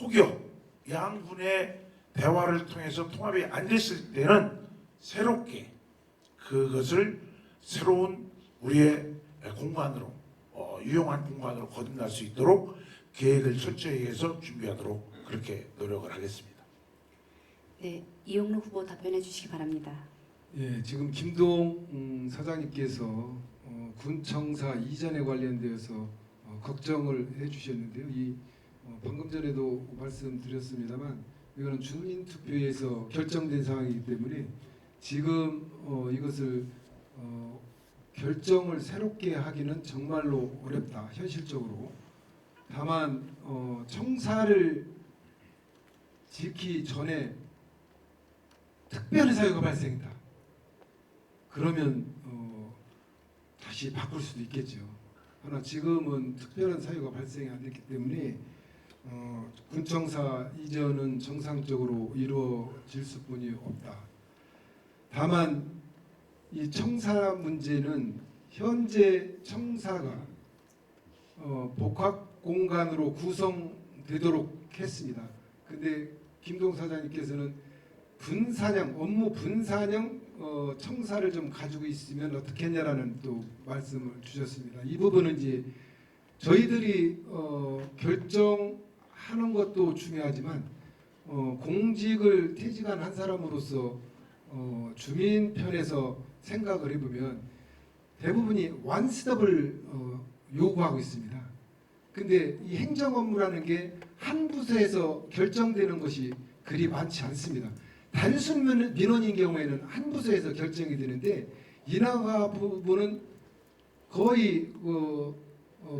혹여 양군의 대화를 통해서 통합이 안 됐을 때는 새롭게 그것을 새로운 우리의 공간으로 유용한 공간으로 거듭날 수 있도록 계획을 철저히 해서 준비하도록 그렇게 노력을 하겠습니다. 네, 이용록 후보 답변해 주시기 바랍니다. 예, 지금 김동 사장님께서 군청사 이전에 관련되어서 걱정을 해주셨는데요. 방금 전에도 말씀드렸습니다만 이거는 주민투표에서 결정된 상황이기 때문에 지금 이것을 결정을 새롭게 하기는 정말로 어렵다. 현실적으로. 다만 청사를 짓기 전에 특별한 사유가 발생했다. 그러면 다시 바꿀 수도 있겠죠. 그러나 지금은 특별한 사유가 발생이 안 됐기 때문에 군청사 이전은 정상적으로 이루어질 수뿐이 없다. 다만 이 청사 문제는 현재 청사가 복합 공간으로 구성되도록 했습니다. 근데 김동 사장님께서는 업무 분산형 청사를 좀 가지고 있으면 어떻겠냐라는 또 말씀을 주셨습니다. 이 부분은 이제 저희들이 결정하는 것도 중요하지만 공직을 퇴직한 한 사람으로서 주민 편에서 생각을 해보면 대부분이 완스톱을 요구하고 있습니다. 근데 이 행정 업무라는 게 한 부서에서 결정되는 것이 그리 많지 않습니다. 단순 민원인 경우에는 한 부서에서 결정이 되는데 인하가 부분은 거의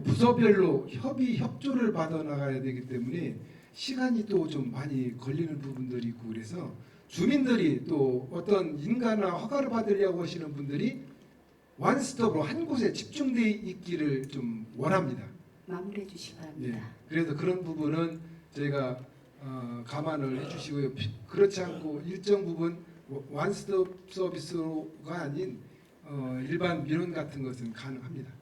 부서별로 협조를 받아 나가야 되기 때문에 시간이 또 좀 많이 걸리는 부분들이 있고 그래서 주민들이 또 어떤 인가나 허가를 받으려고 하시는 분들이 원스톱으로 한 곳에 집중돼 있기를 좀 원합니다. 마무리해 주시기 바랍니다. 예, 그래서 그런 부분은 저희가 감안을 해주시고요. 그렇지 않고 일정 부분 원스톱 서비스가 아닌 일반 민원 같은 것은 가능합니다.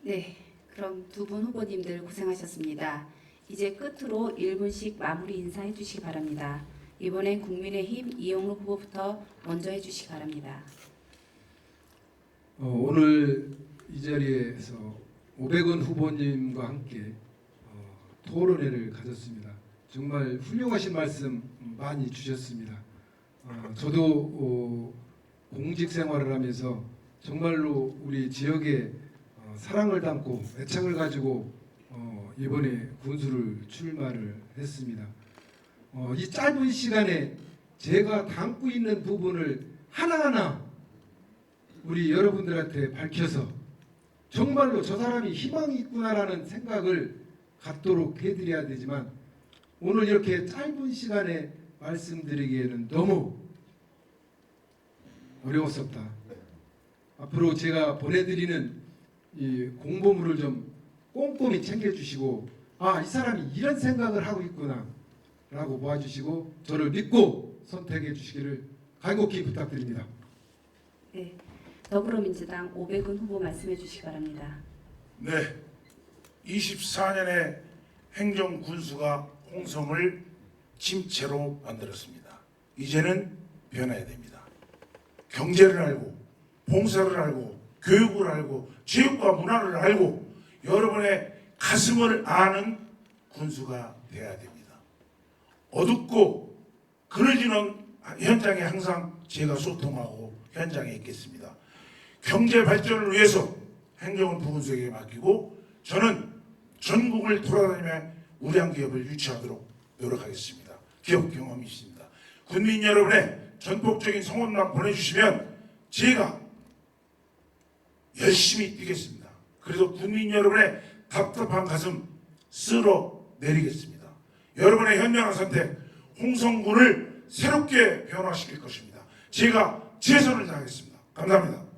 네, 그럼 두 분 후보님들 고생하셨습니다. 이제 끝으로 1분씩 마무리 인사해 주시기 바랍니다. 이번엔 국민의힘 이용록 후보부터 먼저 해주시기 바랍니다. 오늘 이 자리에서 500원 후보님과 함께 토론회를 가졌습니다. 정말 훌륭하신 말씀 많이 주셨습니다. 저도 공직 생활을 하면서 정말로 우리 지역에 사랑을 담고 애착을 가지고 이번에 군수를 출마를 했습니다. 이 짧은 시간에 제가 담고 있는 부분을 하나하나 우리 여러분들한테 밝혀서 정말로 저 사람이 희망이 있구나라는 생각을 갖도록 해드려야 되지만 오늘 이렇게 짧은 시간에 말씀드리기에는 너무 어려웠었다. 앞으로 제가 보내드리는 이 공보물을 좀 꼼꼼히 챙겨주시고 이 사람이 이런 생각을 하고 있구나 라고 봐주시고 저를 믿고 선택해 주시기를 간곡히 부탁드립니다. 네, 더불어민주당 500원 후보 말씀해 주시기 바랍니다. 네, 24년에 행정군수가 홍성을 침체로 만들었습니다. 이제는 변해야 됩니다. 경제를 알고 봉사를 알고 교육을 알고 체육과 문화를 알고 여러분의 가슴을 아는 군수가 되어야 됩니다. 어둡고 그늘지는 현장에 항상 제가 소통하고 현장에 있겠습니다. 경제 발전을 위해서 행정은 부군수에게 맡기고 저는 전국을 돌아다니며 우량 기업을 유치하도록 노력하겠습니다. 기업 경험이 있습니다. 국민 여러분의 전폭적인 성원만 보내주시면 제가 열심히 뛰겠습니다. 그래서 국민 여러분의 답답한 가슴 쓸어 내리겠습니다. 여러분의 현명한 선택, 홍성군을 새롭게 변화시킬 것입니다. 제가 최선을 다하겠습니다. 감사합니다.